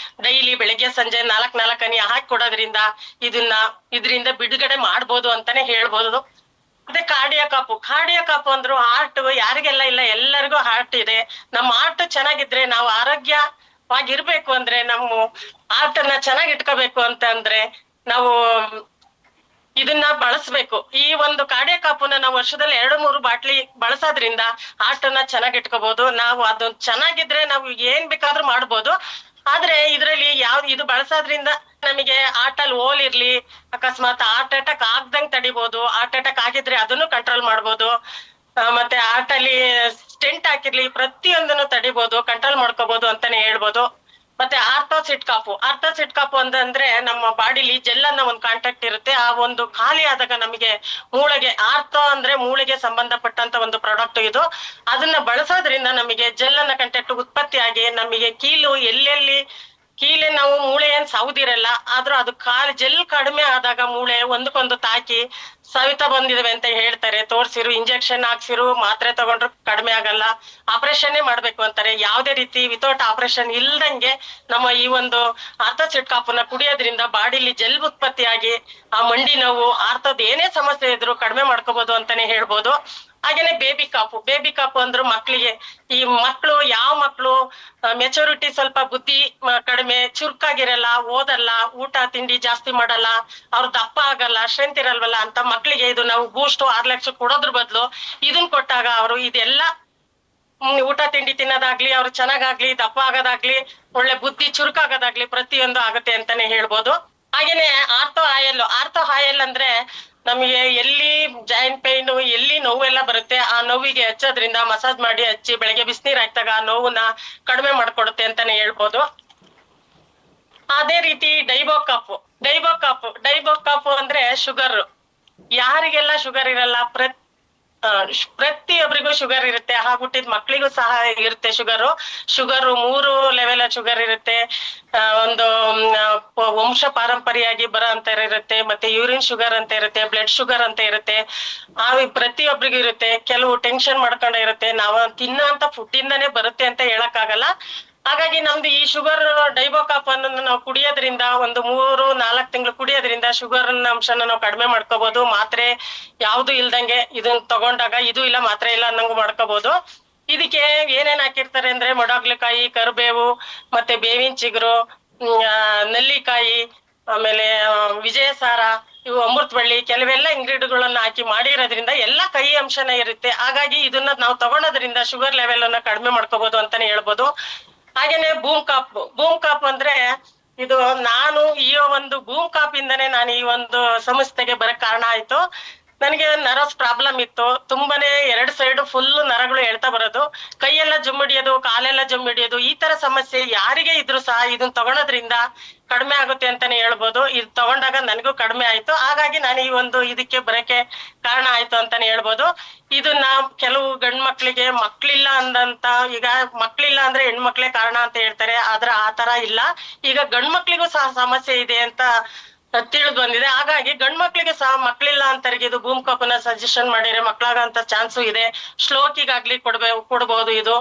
ಡೈಲಿ ಬೆಳಿಗ್ಗೆ ಸಂಜೆ 4 ಹನಿ ಹಾಕಿ ಕೊಡೋದ್ರಿಂದ ಇದರಿಂದ ಬಿಡುಗಡೆ ಮಾಡ್ಬೋದು ಅಂತಾನೆ ಹೇಳ್ಬೋದು. ಮತ್ತೆ ಕಾರ್ಡಿಯೋ ಕಾಪು ಅಂದ್ರು ಹಾರ್ಟ್ ಯಾರಿಗೆಲ್ಲ ಇಲ್ಲ, ಎಲ್ಲರಿಗೂ ಹಾರ್ಟ್ ಇದೆ. ನಮ್ಮ ಹಾರ್ಟ್ ಚೆನ್ನಾಗಿದ್ರೆ ನಾವು ಆರೋಗ್ಯವಾಗಿರ್ಬೇಕು ಅಂದ್ರೆ ನಮ್ಮ ಹಾರ್ಟ್ ಅನ್ನ ಚೆನ್ನಾಗಿ ಇಟ್ಕೋಬೇಕು ಅಂತ ಅಂದ್ರೆ ನಾವು ಇದನ್ನ ಬಳಸ್ಬೇಕು. ಈ ಒಂದು ಕಾರ್ಡಿಯೋ ಕಾಪುನ ನಾವು ವರ್ಷದಲ್ಲಿ 2-3 ಬಾಟ್ಲಿ ಬಳಸೋದ್ರಿಂದ ಹಾರ್ಟ್ ಅನ್ನ ಚೆನ್ನಾಗಿ ಇಟ್ಕೋಬಹುದು. ನಾವು ಅದು ಚೆನ್ನಾಗಿದ್ರೆ ನಾವು ಏನ್ ಬೇಕಾದ್ರೂ ಮಾಡ್ಬೋದು. ಆದ್ರೆ ಇದ್ರಲ್ಲಿ ಇದು ಬಳಸೋದ್ರಿಂದ ನಮಗೆ ಹಾರ್ಟ್ ಅಲ್ಲಿ ಹೋಲ್ ಇರ್ಲಿ, ಅಕಸ್ಮಾತ್ ಹಾರ್ಟ್ ಅಟ್ಯಾಕ್ ಆಗ್ದಂಗ್ ತಡಿಬಹುದು. ಹಾರ್ಟ್ ಅಟ್ಯಾಕ್ ಆಗಿದ್ರೆ ಅದನ್ನು ಕಂಟ್ರೋಲ್ ಮಾಡ್ಬೋದು. ಮತ್ತೆ ಹಾರ್ಟ್ ಅಲ್ಲಿ ಸ್ಟೆಂಟ್ ಹಾಕಿರ್ಲಿ, ಪ್ರತಿಯೊಂದನ್ನು ತಡಿಬಹುದು, ಕಂಟ್ರೋಲ್ ಮಾಡ್ಕೋಬಹುದು ಅಂತಾನೆ ಹೇಳ್ಬೋದು. ಮತ್ತೆ ಆರ್ಥೋಸಿಟ್ ಕಾಪು ಅಂತಂದ್ರೆ ನಮ್ಮ ಬಾಡಿಲಿ ಜೆಲ್ ಅನ್ನೋ ಒಂದು ಕಾಂಟ್ಯಾಕ್ಟ್ ಇರುತ್ತೆ. ಆ ಒಂದು ಖಾಲಿ ಆದಾಗ ನಮಗೆ ಮೂಳೆಗೆ, ಅಂದ್ರೆ ಮೂಳೆಗೆ ಸಂಬಂಧಪಟ್ಟಂತ ಒಂದು ಪ್ರಾಡಕ್ಟ್ ಇದು. ಅದನ್ನ ಬಳಸೋದ್ರಿಂದ ನಮಗೆ ಜೆಲ್ ಅನ್ನೋ ಕಾಂಟ್ಯಾಕ್ಟ್ ಉತ್ಪತ್ತಿಯಾಗಿ ನಮಗೆ ಕೀಲೆ ನಾವು ಮೂಳೆ ಏನ್ ಸೌದಿರಲ್ಲ, ಆದ್ರೂ ಅದು ಜೆಲ್ ಕಡಿಮೆ ಆದಾಗ ಮೂಳೆ ಒಂದಕ್ಕೊಂದು ತಾಕಿ ಸವಿತಾ ಬಂದಿದಾವೆ ಅಂತ ಹೇಳ್ತಾರೆ. ತೋರ್ಸಿರು, ಇಂಜೆಕ್ಷನ್ ಹಾಕ್ಸಿರು, ಮಾತ್ರೆ ತಗೊಂಡ್ರು ಕಡಿಮೆ ಆಗಲ್ಲ, ಆಪರೇಷನ್ ಮಾಡ್ಬೇಕು ಅಂತಾರೆ. ಯಾವ್ದೇ ರೀತಿ ವಿತೌಟ್ ಆಪರೇಷನ್ ಇಲ್ದಂಗೆ ನಮ್ಮ ಈ ಒಂದು ಆರ್ಥೋಸಿಟ್ ಕಾಪುನ ಕುಡಿಯೋದ್ರಿಂದ ಬಾಡಿಲಿ ಜೆಲ್ ಉತ್ಪತ್ತಿಯಾಗಿ ಆ ಮಂಡಿ ನೋವು, ಆರ್ಥೋದ್ ಏನೇ ಸಮಸ್ಯೆ ಇದ್ರು ಕಡಿಮೆ ಮಾಡ್ಕೋಬಹುದು ಅಂತಾನೆ ಹೇಳ್ಬೋದು. ಹಾಗೇನೆ ಬೇಬಿ ಕಾಪು ಅಂದ್ರು ಮಕ್ಳಿಗೆ. ಈ ಯಾವ ಮಕ್ಳು ಮೆಚುರಿಟಿ ಸ್ವಲ್ಪ ಬುದ್ಧಿ ಕಡಿಮೆ, ಚುರುಕಾಗಿರಲ್ಲ, ಓದಲ್ಲ, ಊಟ ತಿಂಡಿ ಜಾಸ್ತಿ ಮಾಡಲ್ಲ, ಅವ್ರ ದಪ್ಪ ಆಗಲ್ಲ, ಸ್ಟ್ರೆಂತ್ ಇರಲ್ವಲ್ಲ ಅಂತ ಮಕ್ಳಿಗೆ ಇದು ನಾವು ಬೂಸ್ಟ್ ಹಾರ್ಲಿಕ್ಸ್ ಕೊಡೋದ್ರ ಬದಲು ಇದನ್ ಕೊಟ್ಟಾಗ ಅವರು ಇದೆಲ್ಲ ಊಟ ತಿಂಡಿ ತಿನ್ನೋದಾಗ್ಲಿ, ಅವ್ರು ಚೆನ್ನಾಗಾಗ್ಲಿ, ದಪ್ಪ ಆಗೋದಾಗ್ಲಿ, ಒಳ್ಳೆ ಬುದ್ಧಿ ಚುರುಕಾಗೋದಾಗ್ಲಿ ಪ್ರತಿಯೊಂದು ಆಗುತ್ತೆ ಅಂತಾನೆ ಹೇಳ್ಬೋದು. ಹಾಗೇನೆ ಆರ್ಥೋ ಆಯಿಲ್ ಅಂದ್ರೆ ನಮಗೆ ಎಲ್ಲಿ ಜಾಯಿಂಟ್ ಪೈನ್, ಎಲ್ಲಿ ನೋವೆಲ್ಲ ಬರುತ್ತೆ ಆ ನೋವಿಗೆ ಹಚ್ಚೋದ್ರಿಂದ, ಮಸಾಜ್ ಮಾಡಿ ಹಚ್ಚಿ ಬೆಳಗ್ಗೆ ಬಿಸಿನೀರ್ ಹಾಕ್ದಾಗ ಆ ನೋವನ್ನ ಕಡಿಮೆ ಮಾಡ್ಕೊಡುತ್ತೆ ಅಂತಾನೆ ಹೇಳ್ಬೋದು. ಅದೇ ರೀತಿ ಡೈಬೋಕಾಪು ಅಂದ್ರೆ ಶುಗರ್. ಯಾರಿಗೆಲ್ಲ ಶುಗರ್ ಇರಲ್ಲ, ಪ್ರತಿಯೊಬ್ಬರಿಗೂ ಶುಗರ್ ಇರುತ್ತೆ. ಹುಟ್ಟಿದ ಮಕ್ಳಿಗೂ ಸಹ ಇರುತ್ತೆ ಶುಗರು 3 ಲೆವೆಲ್ ಶುಗರ್ ಇರುತ್ತೆ. ಒಂದು ವಂಶ ಪಾರಂಪರ್ಯಾಗಿ ಬರೋ ಅಂತ ಇರುತ್ತೆ, ಮತ್ತೆ ಯೂರಿನ್ ಶುಗರ್ ಅಂತ ಇರುತ್ತೆ, ಬ್ಲಡ್ ಶುಗರ್ ಅಂತ ಇರುತ್ತೆ. ಪ್ರತಿಯೊಬ್ಬರಿಗೂ ಇರುತ್ತೆ. ಕೆಲವು ಟೆನ್ಷನ್ ಮಾಡ್ಕೊಂಡ ಇರುತ್ತೆ, ನಾವು ತಿನ್ನೋ ಅಂತ ಫುಡ್ ಇಂದಾನೇ ಬರುತ್ತೆ ಅಂತ ಹೇಳಕ್ ಆಗಲ್ಲ. ಹಾಗಾಗಿ ನಮ್ದು ಈ ಶುಗರ್ ಡೈಬೋಕಾಪ್ ಅನ್ನು ನಾವು ಕುಡಿಯೋದ್ರಿಂದ ಒಂದು 3-4 ತಿಂಗಳು ಕುಡಿಯೋದ್ರಿಂದ ಶುಗರ್ ಅಂಶನ ನಾವು ಕಡಿಮೆ ಮಾಡ್ಕೋಬಹುದು. ಮಾತ್ರೆ ಯಾವ್ದು ಇಲ್ದಂಗೆ ಇದನ್ನ ತಗೊಂಡಾಗ ಇದು ಇಲ್ಲ ಮಾತ್ರೆ ಇಲ್ಲ ಅನ್ನಂಗು ಮಾಡ್ಕೋಬಹುದು. ಇದಕ್ಕೆ ಏನೇನ್ ಹಾಕಿರ್ತಾರೆ ಅಂದ್ರೆ ಮೊಡಗ್ಲಕಾಯಿ, ಕರಿಬೇವು, ಮತ್ತೆ ಬೇವಿನ ಚಿಗುರು, ನೆಲ್ಲಿಕಾಯಿ, ಆಮೇಲೆ ವಿಜಯಸಾರ, ಇವು ಅಮೃತಬಳ್ಳಿ, ಕೆಲವೆಲ್ಲ ಇಂಗ್ರೀಡಿಯಂಟ್ಗಳನ್ನ ಹಾಕಿ ಮಾಡಿರೋದ್ರಿಂದ ಎಲ್ಲ ಕಹಿ ಅಂಶನ ಇರುತ್ತೆ. ಹಾಗಾಗಿ ಇದನ್ನ ನಾವು ತಗೊಳೋದ್ರಿಂದ ಶುಗರ್ ಲೆವೆಲ್ ಅನ್ನ ಕಡಿಮೆ ಮಾಡ್ಕೋಬಹುದು ಅಂತಾನೆ ಹೇಳ್ಬೋದು. ಹಾಗೇನೆ ಬೂಮ್ ಕಾಪ್ ಅಂದ್ರೆ ಇದು ಈ ಒಂದು ಬೂಮ್ ಕಾಪ್ ಇಂದಾನೆ ನಾನು ಈ ಒಂದು ಸಂಸ್ಥೆಗೆ ಬರಕ್ ಕಾರಣ ಆಯ್ತು. ನನಗೆ ನರ್ವ್ಸ್ ಪ್ರಾಬ್ಲಮ್ ಇತ್ತು, ತುಂಬಾನೇ 2 ಸೈಡ್ ಫುಲ್ ನರಗಳು ಎಳ್ತಾ ಬರೋದು, ಕೈಯೆಲ್ಲ ಜುಮ್ಮಿಡಿಯೋದು, ಕಾಲೆಲ್ಲ ಜುಮ್ಮಿಡಿಯೋದು, ಈ ತರ ಸಮಸ್ಯೆ ಯಾರಿಗೆ ಇದ್ರು ಸಹ ಇದನ್ನ ತಗೊಳೋದ್ರಿಂದ ಕಡಿಮೆ ಆಗುತ್ತೆ ಅಂತಾನೆ ಹೇಳ್ಬೋದು. ಇದು ತಗೊಂಡಾಗ ನನಗೂ ಕಡಿಮೆ ಆಯ್ತು. ಹಾಗಾಗಿ ನಾನು ಈ ಒಂದು ಇದಕ್ಕೆ ಬರಕ್ಕೆ ಕಾರಣ ಆಯ್ತು ಅಂತಾನೆ ಹೇಳ್ಬೋದು. ಇದನ್ನ ಕೆಲವು ಗಂಡ್ ಮಕ್ಳಿಗೆ ಮಕ್ಳಿಲ್ಲ ಈಗ ಮಕ್ಳಿಲ್ಲ ಅಂದ್ರೆ ಹೆಣ್ಮಕ್ಳೇ ಕಾರಣ ಅಂತ ಹೇಳ್ತಾರೆ, ಆದ್ರೆ ಆ ತರ ಇಲ್ಲ. ಈಗ ಗಂಡ್ ಮಕ್ಳಿಗೂ ಸಹ ಸಮಸ್ಯೆ ಇದೆ ಅಂತ ತಿಳಿದು ಬಂದಿದೆ. ಹಾಗಾಗಿ ಗಂಡ್ ಮಕ್ಳಿಗೆ ಸಹ ಮಕ್ಳಿಲ್ಲ ಅಂತರಿಗೆ ಇದು ಬೂಮ್ ಕಾಪನ್ನ ಸಜೆಷನ್ ಮಾಡಿದ್ರೆ ಮಕ್ಳಾಗಂತ ಚಾನ್ಸು ಇದೆ. ಸ್ಟ್ರೋಕಿಗಾಗ್ಲಿ ಕೊಡ್ಬೋದು ಇದು.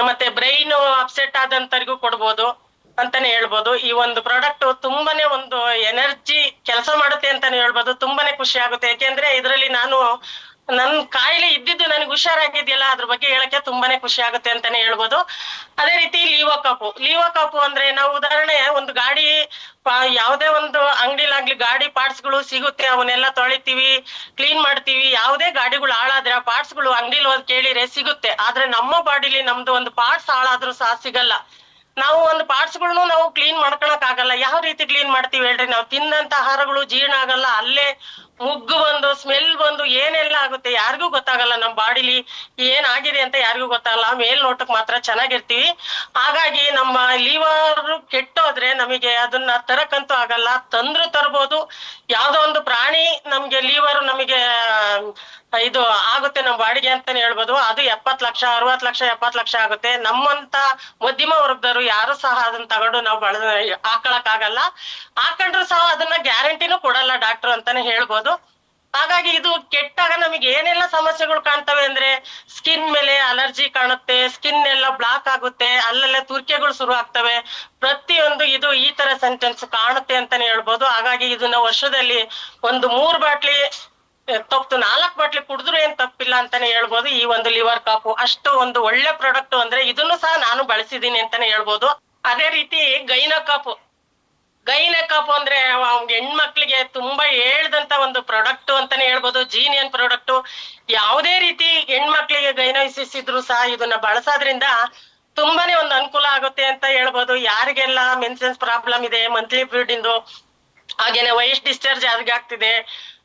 ಮತ್ತೆ ಬ್ರೈನ್ ಅಪ್ಸೆಟ್ ಆದಂತರಿಗೂ ಕೊಡ್ಬೋದು ಅಂತಾನೆ ಹೇಳ್ಬೋದು. ಈ ಒಂದು ಪ್ರಾಡಕ್ಟ್ ತುಂಬಾನೇ ಒಂದು ಎನರ್ಜಿ ಕೆಲಸ ಮಾಡುತ್ತೆ ಅಂತಾನೆ ಹೇಳ್ಬೋದು. ತುಂಬಾನೇ ಖುಷಿ ಆಗುತ್ತೆ. ಯಾಕೆಂದ್ರೆ ಇದರಲ್ಲಿ ನಾನು ನನ್ ಕಾಯಿಲೆ ಇದ್ದಿದ್ದು ನನಗೆ ಹುಷಾರಾಗಿದೆಯಲ್ಲ ಅದ್ರ ಬಗ್ಗೆ ಹೇಳಕ್ಕೆ ತುಂಬಾನೇ ಖುಷಿ ಆಗುತ್ತೆ ಅಂತಾನೆ ಹೇಳ್ಬೋದು. ಅದೇ ರೀತಿ ಲೀವೋಕಾಪು ಅಂದ್ರೆ ನಾವು ಉದಾಹರಣೆ ಒಂದು ಗಾಡಿ ಯಾವುದೇ ಒಂದು ಅಂಗಡಿಲಾಗ್ಲಿ ಗಾಡಿ ಪಾರ್ಟ್ಸ್ ಗಳು ಸಿಗುತ್ತೆ, ಅವನ್ನೆಲ್ಲ ತೊಳಿತೀವಿ, ಕ್ಲೀನ್ ಮಾಡ್ತೀವಿ. ಯಾವುದೇ ಗಾಡಿಗಳು ಹಾಳಾದ್ರೆ ಆ ಪಾರ್ಟ್ಸ್ ಗಳು ಅಂಗಡಿಲಿ ಹೋದ್ ಕೇಳಿದ್ರೆ ಸಿಗುತ್ತೆ. ಆದ್ರೆ ನಮ್ಮ ಬಾಡಿಲಿ ನಮ್ದು ಒಂದು ಪಾರ್ಟ್ಸ್ ಹಾಳಾದ್ರೂ ಸಹ ಸಿಗಲ್ಲ. ನಾವು ಒಂದು ಪಾರ್ಟ್ಸ್ ಗಳನ್ನು ನಾವು ಕ್ಲೀನ್ ಮಾಡ್ಕೊಳಕ್ ಆಗಲ್ಲ. ಯಾವ ರೀತಿ ಕ್ಲೀನ್ ಮಾಡ್ತೀವಿ ಹೇಳ್ರಿ? ನಾವು ತಿಂದಂತ ಆಹಾರಗಳು ಜೀರ್ಣ ಆಗಲ್ಲ, ಅಲ್ಲೇ ಮುಗ್ಗು ಬಂದು ಸ್ಮೆಲ್ ಬಂದು ಏನೆಲ್ಲ ಆಗುತ್ತೆ ಯಾರಿಗೂ ಗೊತ್ತಾಗಲ್ಲ. ನಮ್ ಬಾಡಿಲಿ ಏನಾಗಿದೆ ಅಂತ ಯಾರಿಗೂ ಗೊತ್ತಾಗಲ್ಲ. ಮೇಲ್ನೋಟಕ್ ಮಾತ್ರ ಚೆನ್ನಾಗಿರ್ತೀವಿ. ಹಾಗಾಗಿ ನಮ್ಮ ಲಿವರ್ ಕೆಟ್ಟೋದ್ರೆ ನಮಗೆ ಅದನ್ನ ತರಕ್ಕಂತೂ ಆಗಲ್ಲ. ತಂದ್ರು ತರ್ಬೋದು. ಯಾವ್ದೋ ಒಂದು ಪ್ರಾಣಿ ನಮ್ಗೆ ಲಿವರ್ ನಮಗೆ ಇದು ಆಗುತ್ತೆ ನಮ್ಮ ಬಾಡಿಗೆ ಅಂತಾನೆ ಹೇಳ್ಬೋದು. ಅದು 70 ಲಕ್ಷ 60 ಲಕ್ಷ 70 ಲಕ್ಷ ಆಗುತ್ತೆ. ನಮ್ಮಂತ ಮಧ್ಯಮ ವರ್ಗದವರು ಯಾರು ಸಹ ಅದನ್ನ ತಗೊಂಡು ನಾವು ಹಾಕೊಳಕ್ ಆಗಲ್ಲ. ಹಾಕೊಂಡ್ರು ಸಹ ಅದನ್ನ ಗ್ಯಾರಂಟಿನೂ ಕೊಡಲ್ಲ ಡಾಕ್ಟರ್ ಅಂತಾನೆ ಹೇಳ್ಬೋದು. ಹಾಗಾಗಿ ಇದು ಕೆಟ್ಟಾಗ ನಮಗೆ ಏನೆಲ್ಲ ಸಮಸ್ಯೆಗಳು ಕಾಣ್ತವೆ ಅಂದ್ರೆ, ಸ್ಕಿನ್ ಮೇಲೆ ಅಲರ್ಜಿ ಕಾಣುತ್ತೆ, ಸ್ಕಿನ್ ಎಲ್ಲ ಬ್ಲಾಕ್ ಆಗುತ್ತೆ, ಅಲ್ಲೆಲ್ಲ ತುರ್ಕೆಗಳು ಶುರು ಆಗ್ತವೆ. ಪ್ರತಿಯೊಂದು ಇದು ಈ ತರ ಸೆಂಟೆನ್ಸ್ ಕಾಣುತ್ತೆ ಅಂತಾನೆ ಹೇಳ್ಬೋದು. ಹಾಗಾಗಿ ಇದನ್ನ ವರ್ಷದಲ್ಲಿ ಒಂದು 3 ಬಾಟ್ಲಿ ತಪ್ಪು 4 ಬಾಟ್ಲಿ ಕುಡಿದ್ರು ಏನ್ ತಪ್ಪಿಲ್ಲ ಅಂತಾನೆ ಹೇಳ್ಬೋದು. ಈ ಒಂದು ಲಿವರ್ ಕಾಪು ಅಷ್ಟು ಒಂದು ಒಳ್ಳೆ ಪ್ರಾಡಕ್ಟ್ ಅಂದ್ರೆ ಇದನ್ನು ಸಹ ನಾನು ಬಳಸಿದೀನಿ ಅಂತಾನೆ ಹೇಳ್ಬೋದು. ಅದೇ ರೀತಿ ಗೈನಕಾಪು ಅಂದ್ರೆ ಹೆಣ್ಮಕ್ಳಿಗೆ ತುಂಬಾ ಹೇಳ್ದಂತ ಒಂದು ಪ್ರಾಡಕ್ಟ್ ಅಂತಾನೆ ಹೇಳ್ಬೋದು. ಜೀನಿಯನ್ ಪ್ರಾಡಕ್ಟ್. ಯಾವುದೇ ರೀತಿ ಹೆಣ್ಮಕ್ಳಿಗೆ ಗೈನೋಸಿಸ್ ಇದ್ರು ಸಹ ಇದನ್ನ ಬಳಸೋದ್ರಿಂದ ತುಂಬಾನೇ ಒಂದು ಅನುಕೂಲ ಆಗುತ್ತೆ ಅಂತ ಹೇಳ್ಬೋದು. ಯಾರಿಗೆಲ್ಲ ಮೆನ್ಸೆನ್ಸ್ ಪ್ರಾಬ್ಲಮ್ ಇದೆ, ಮಂತ್ಲಿ ಪೀರಿಯಡ್ ಇಂದು, ಹಾಗೇನೆ ವೈಟ್ ಡಿಸ್ಚಾರ್ಜ್ ಯಾರಿಗೆ ಆಗ್ತಿದೆ,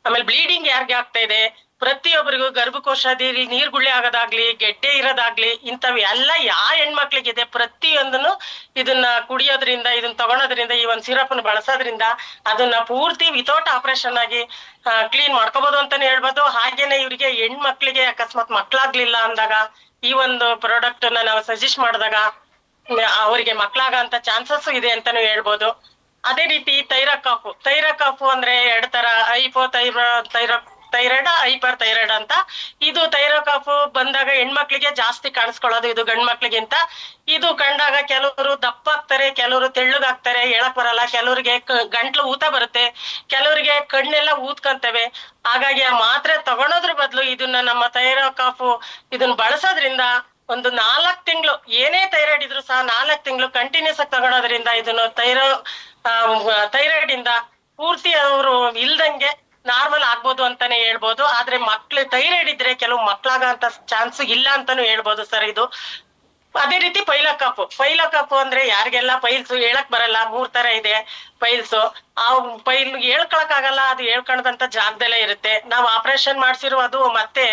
ಆಮೇಲೆ ಬ್ಲೀಡಿಂಗ್ ಯಾರಿಗೆ ಆಗ್ತಾ ಇದೆ, ಪ್ರತಿಯೊಬ್ಬರಿಗೂ ಗರ್ಭಕೋಶದಿ ನೀರ್ ಗುಳ್ಳೆ ಆಗೋದಾಗ್ಲಿ, ಗೆಡ್ಡೆ ಇರೋದಾಗ್ಲಿ, ಇಂಥವ್ ಎಲ್ಲ ಹೆಣ್ಮಕ್ಳಿಗಿದೆ ಪ್ರತಿಯೊಂದನ್ನು ಇದನ್ನ ಕುಡಿಯೋದ್ರಿಂದ, ಇದನ್ನ ತಗೊಳೋದ್ರಿಂದ, ಈ ಒಂದ್ ಸಿರಪ್ ಬಳಸೋದ್ರಿಂದ ಅದನ್ನ ಪೂರ್ತಿ ವಿತೌಟ್ ಆಪರೇಷನ್ ಆಗಿ ಕ್ಲೀನ್ ಮಾಡ್ಕೋಬಹುದು ಅಂತಾನೆ ಹೇಳ್ಬೋದು. ಹಾಗೇನೆ ಇವರಿಗೆ ಹೆಣ್ಮಕ್ಳಿಗೆ ಅಕಸ್ಮಾತ್ ಮಕ್ಳಾಗ್ಲಿಲ್ಲ ಅಂದಾಗ ಈ ಒಂದು ಪ್ರಾಡಕ್ಟ್ ನಾವು ಸಜೆಸ್ಟ್ ಮಾಡಿದಾಗ ಅವರಿಗೆ ಮಕ್ಳಾಗಂತ ಚಾನ್ಸಸ್ ಇದೆ ಅಂತಾನು ಹೇಳ್ಬೋದು. ಅದೇ ರೀತಿ ಥೈರಕಾಫು ಅಂದ್ರೆ 2 ತರ, ಥೈರಾಯ್ಡ್ ಹೈಪರ್ ಥೈರಾಯ್ಡ್ ಅಂತ. ಇದು ಥೈರಕಾಫು ಬಂದಾಗ ಹೆಣ್ಮಕ್ಳಿಗೆ ಜಾಸ್ತಿ ಕಾಣಿಸ್ಕೊಳ್ಳೋದು ಇದು ಗಂಡ್ ಮಕ್ಳಿಗಿಂತ. ಇದು ಕಂಡಾಗ ಕೆಲವರು ದಪ್ಪ ಆಗ್ತಾರೆ, ಕೆಲವರು ತೆಳ್ಳಗಾಗ್ತಾರೆ, ಹೇಳಕ್ ಬರಲ್ಲ. ಕೆಲವರಿಗೆ ಗಂಟ್ಲು ಊತ ಬರುತ್ತೆ, ಕೆಲವರಿಗೆ ಕಣ್ಣೆಲ್ಲ ಊದ್ಕಂತವೆ. ಹಾಗಾಗಿ ಆ ಮಾತ್ರೆ ತಗೊಳೋದ್ರ ಬದಲು ಇದನ್ನ ನಮ್ಮ ಥೈರಕಾಫು ಇದನ್ನ ಬಳಸೋದ್ರಿಂದ ಒಂದು 4 ತಿಂಗಳು ಏನೇ ಥೈರಾಯ್ಡ್ ಇದ್ರು ಸಹ 4 ತಿಂಗಳು ಕಂಟಿನ್ಯೂಸ್ ಆಗಿ ತಗೊಳೋದ್ರಿಂದ ಇದನ್ನು ಥೈರಾಯ್ಡ್ ಇಂದ ಪೂರ್ತಿ ಅವರು ಇಲ್ದಂಗೆ ನಾರ್ಮಲ್ ಆಗ್ಬೋದು ಅಂತಾನೆ ಹೇಳ್ಬೋದು. ಆದ್ರೆ ಥೈರಾಯ್ಡ್ ಇದ್ರೆ ಕೆಲವು ಮಕ್ಳಾಗಂತ ಚಾನ್ಸ್ ಇಲ್ಲ ಅಂತಾನು ಹೇಳ್ಬೋದು ಸರ್ ಇದು. ಅದೇ ರೀತಿ ಪೈಲಕಾಪು ಅಂದ್ರೆ ಯಾರಿಗೆಲ್ಲ ಪೈಲ್ಸ್ ಹೇಳಕ್ ಬರಲ್ಲ, 3 ತರ ಇದೆ ಪೈಲ್ಸ್. ಆ ಪೈಲ್ ಹೇಳ್ಕೊಳಕ್ ಆಗಲ್ಲ, ಅದು ಹೇಳ್ಕೊಂಡಂತ ಜಾಗದಲ್ಲೇ ಇರುತ್ತೆ. ನಾವು ಆಪರೇಷನ್ ಮಾಡ್ಸಿರೋದು ಮತ್ತೆ